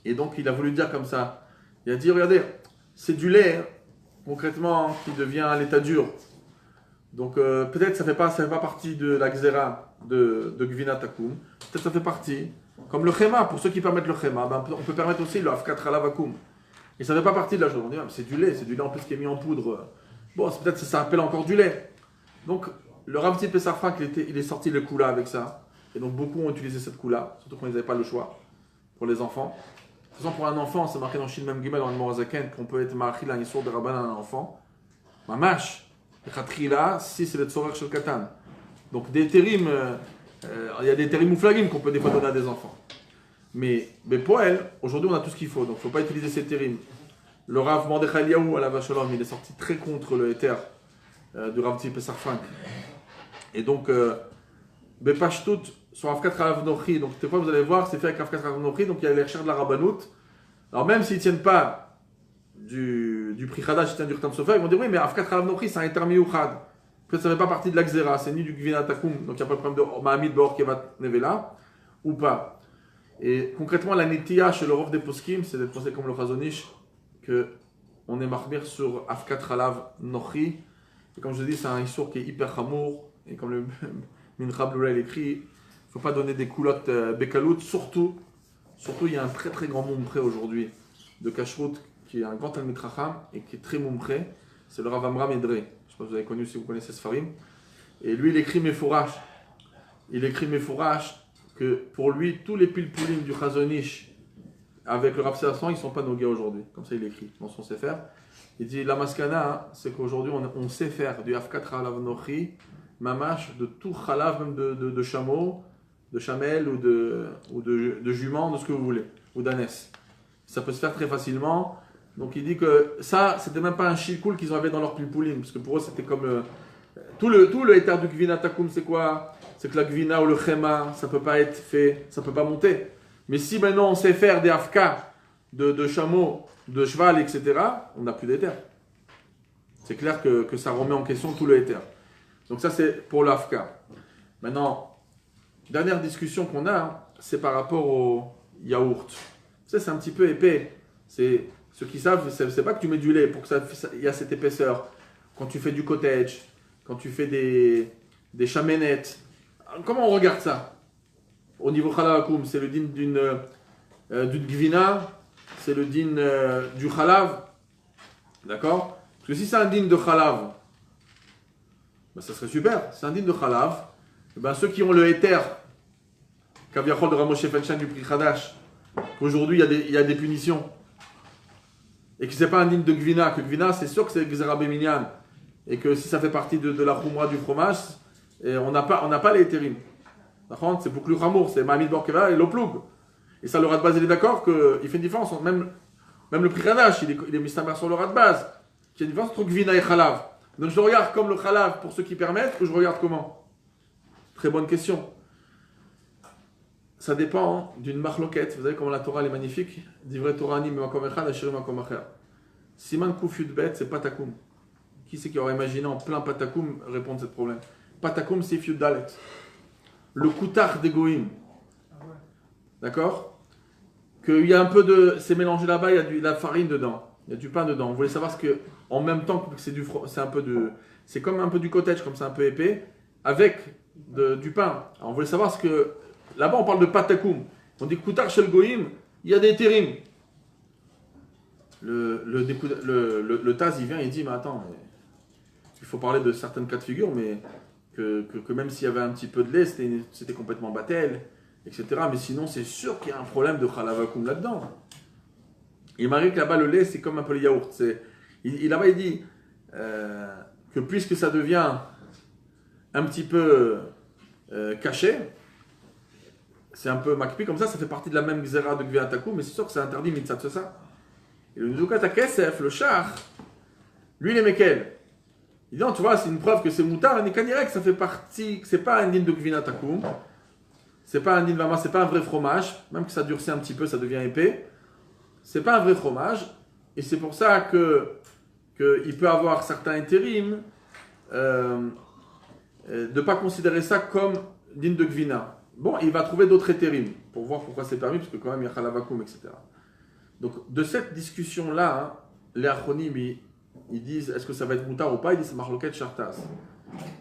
et donc il a voulu dire comme ça. Il a dit regardez, c'est du lait, concrètement, qui devient à l'état dur. Donc peut-être ça fait pas partie de la xéra de Gvina Takum, peut-être ça fait partie. Comme le chéma, pour ceux qui permettent le chéma, ben on peut permettre aussi le afkat halavakum. Et ça ne fait pas partie de la chose. On dit, c'est du lait en plus qui est mis en poudre. Bon, peut-être ça s'appelle encore du lait. Donc, le Rav Tzvi Pesach Frank, il est sorti le koula avec ça. Et donc, beaucoup ont utilisé cette koula, surtout quand ils n'avaient pas le choix, pour les enfants. De toute façon, pour un enfant, c'est marqué dans Shin Mem Gimel, dans le Morazaken, qu'on peut être marqué un issour de Rabban à un enfant. Mamash, le khatrila, si c'est le tzorer shel katan. Donc, des térim. Il y a des térim mouflagim qu'on peut des fois donner à des enfants. Mais Poel, aujourd'hui on a tout ce qu'il faut, donc il ne faut pas utiliser ces térim. Le Rav Mordechai Eliyahu à la Vachalom, il est sorti très contre le éther du Rav Tzvi Pesach Frank. Et donc, Bepashtout, sur Rav 4 Rav Nochi, donc des fois vous allez voir, c'est fait avec Rav 4 Rav Nochi, donc il y a les recherches de la Rabbanout. Alors même s'ils ne tiennent pas du Pri Chadash, ils tiennent du Khtam Sofer, ils vont dire oui, mais Rav 4 Rav Nochi c'est un éther miouchad. Peut-être ça ne fait pas partie de la Xéra, c'est ni du Gvina Takum, donc il n'y a pas le problème de Mahamid Bor Kevat Nevela, ou pas. Et concrètement, la Netiya chez le Rov des Poskim, c'est d'être pensé comme le Chazonish, qu'on est marmir sur Afkat Halav Nochi. Et comme je dis, c'est un issour qui est hyper chamour, et comme le Mincha Blula écrit, il ne faut pas donner des coulottes Bekalout, surtout, il y a un très grand moumpré aujourd'hui de Kashrut, qui est un grand Talmid Chacham, et qui est très moumpré, c'est le Rav Amram Edrei. Je sais pas si vous avez connu, si vous connaissez Sfarim. Et lui, il écrit Mefourash. Que pour lui, tous les pilpoulim du Chazonish avec le Rav Sersan, ils ne sont pas nogués aujourd'hui. Comme ça, il écrit dans son Sefer. Il dit la maskana, hein, c'est qu'aujourd'hui, on sait faire du Afkat Halav Nochi, mamash, de tout Halav, même de chameau, de chamel ou de jument, de ce que vous voulez, ou d'ânesse. Ça peut se faire très facilement. Donc il dit que ça, c'était même pas un shilkul qu'ils avaient dans leur pilpoulim, parce que pour eux, c'était comme. Tout le éther du Gvina Takum, c'est quoi? C'est que la Gvina ou le Chema, ça peut pas être fait, ça peut pas monter. Mais si maintenant on sait faire des Afka de chameau, de cheval, etc., on n'a plus d'éther. C'est clair que ça remet en question tout le éther. Donc ça c'est pour l'Afka. Maintenant, dernière discussion qu'on a, hein, c'est par rapport au yaourt. Ça c'est un petit peu épais. C'est, ceux qui savent, c'est pas que tu mets du lait pour que il y a cette épaisseur. Quand tu fais du cottage, quand tu fais des chaménettes, comment on regarde ça? Au niveau halavakum, c'est le din d'une gvina, c'est le din du halav, d'accord? Parce que si c'est un din de halav, ben ça serait super. C'est un din de halav, ben ceux qui ont le éther, Kaviachol de Ramosh Fenchen du Pri Chadash, qu'aujourd'hui il y a des punitions, et que c'est pas un din de gvina, que gvina c'est sûr que c'est Gzera Beminyan, et que si ça fait partie de la khumra du fromage, et on n'a pas les éthérimes. C'est beaucoup plus ramour, c'est Mahamid Borkeva et l'Oploug. Et ça, le rat de base, il est d'accord qu'il fait une différence. Même le Pri Chadash, il est mistamer sur le rat de base. Il y a une différence entre Gvina et Chalav. Donc je regarde comme le khalav pour ceux qui permettent ou je regarde comment? Très bonne question. Ça dépend d'une marloquette. Vous savez comment la Torah elle est magnifique. Divrei Torah ani makom echad ashirim makom acher. Siman kuf yud bet, c'est patakoum. Qui c'est qui aurait imaginé en plein patakoum répondre à ce problème? Patakoum c'est yud dalet. Le koutar d'égoïm. D'accord? Qu'il y a un peu de. C'est mélangé là-bas, il y a de la farine dedans. Il y a du pain dedans. Vous voulez savoir ce que. En même temps que c'est un peu de. C'est comme un peu du cottage, comme c'est un peu épais, avec du pain. Alors, on voulait savoir ce que. Là-bas, on parle de patakoum. On dit koutar shel goïm, il y a des térim. Le Taz, il vient, il dit, mais attends, il faut parler de certains cas de figure, mais que même s'il y avait un petit peu de lait, c'était complètement battel, etc. Mais sinon, c'est sûr qu'il y a un problème de chalavakoum là-dedans. Il m'arrive que là-bas, le lait, c'est comme un peu le yaourt. Là-bas, il dit que puisque ça devient un petit peu caché, c'est un peu makpi, comme ça fait partie de la même xéra de Gviatakoum, mais c'est sûr que c'est interdit mitzat ça. Et le Nizoukat HaKesef, le char, lui, il est mekel. Il dit, non, tu vois, c'est une preuve que c'est moutar, et que ça fait partie, que c'est pas un din de Gvinatakoum, c'est pas un din vama, c'est pas un vrai fromage, même que ça durcit un petit peu, ça devient épais, c'est pas un vrai fromage, et c'est pour ça qu'il peut avoir certains intérim de ne pas considérer ça comme din de Gvina. Bon, il va trouver d'autres éthérimes pour voir pourquoi c'est permis, parce que quand même il y a chalavakoum, etc. Donc, de cette discussion-là, hein, les achronim, ils disent est-ce que ça va être moutar ou pas? Ils disent marloket shartas.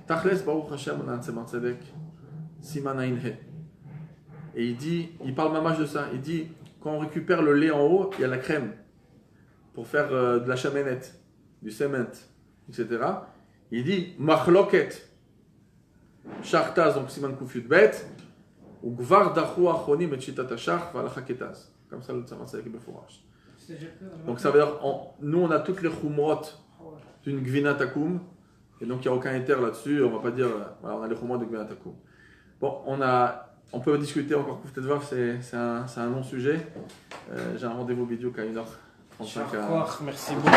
Tachles baruch Hashem onan seman tzedek siman ain he. Et il parle mamash de ça. Il dit quand on récupère le lait en haut, il y a la crème pour faire de la chaménette, du cement, etc. Il dit marloket shartas, donc siman kufut bet. Ou gvar dachu achronim et shitat hashach v'alacha ketaz. Comme ça, le tzemach tzedek befourash. Donc ça veut dire, nous on a toutes les chumrot d'une gvinatakoum, et donc il n'y a aucun éther là-dessus, on ne va pas dire, voilà, on a les chumrot de gvinatakoum. Bon, on peut discuter encore, c'est un long sujet. J'ai un rendez-vous vidéo à 1h35. Merci beaucoup.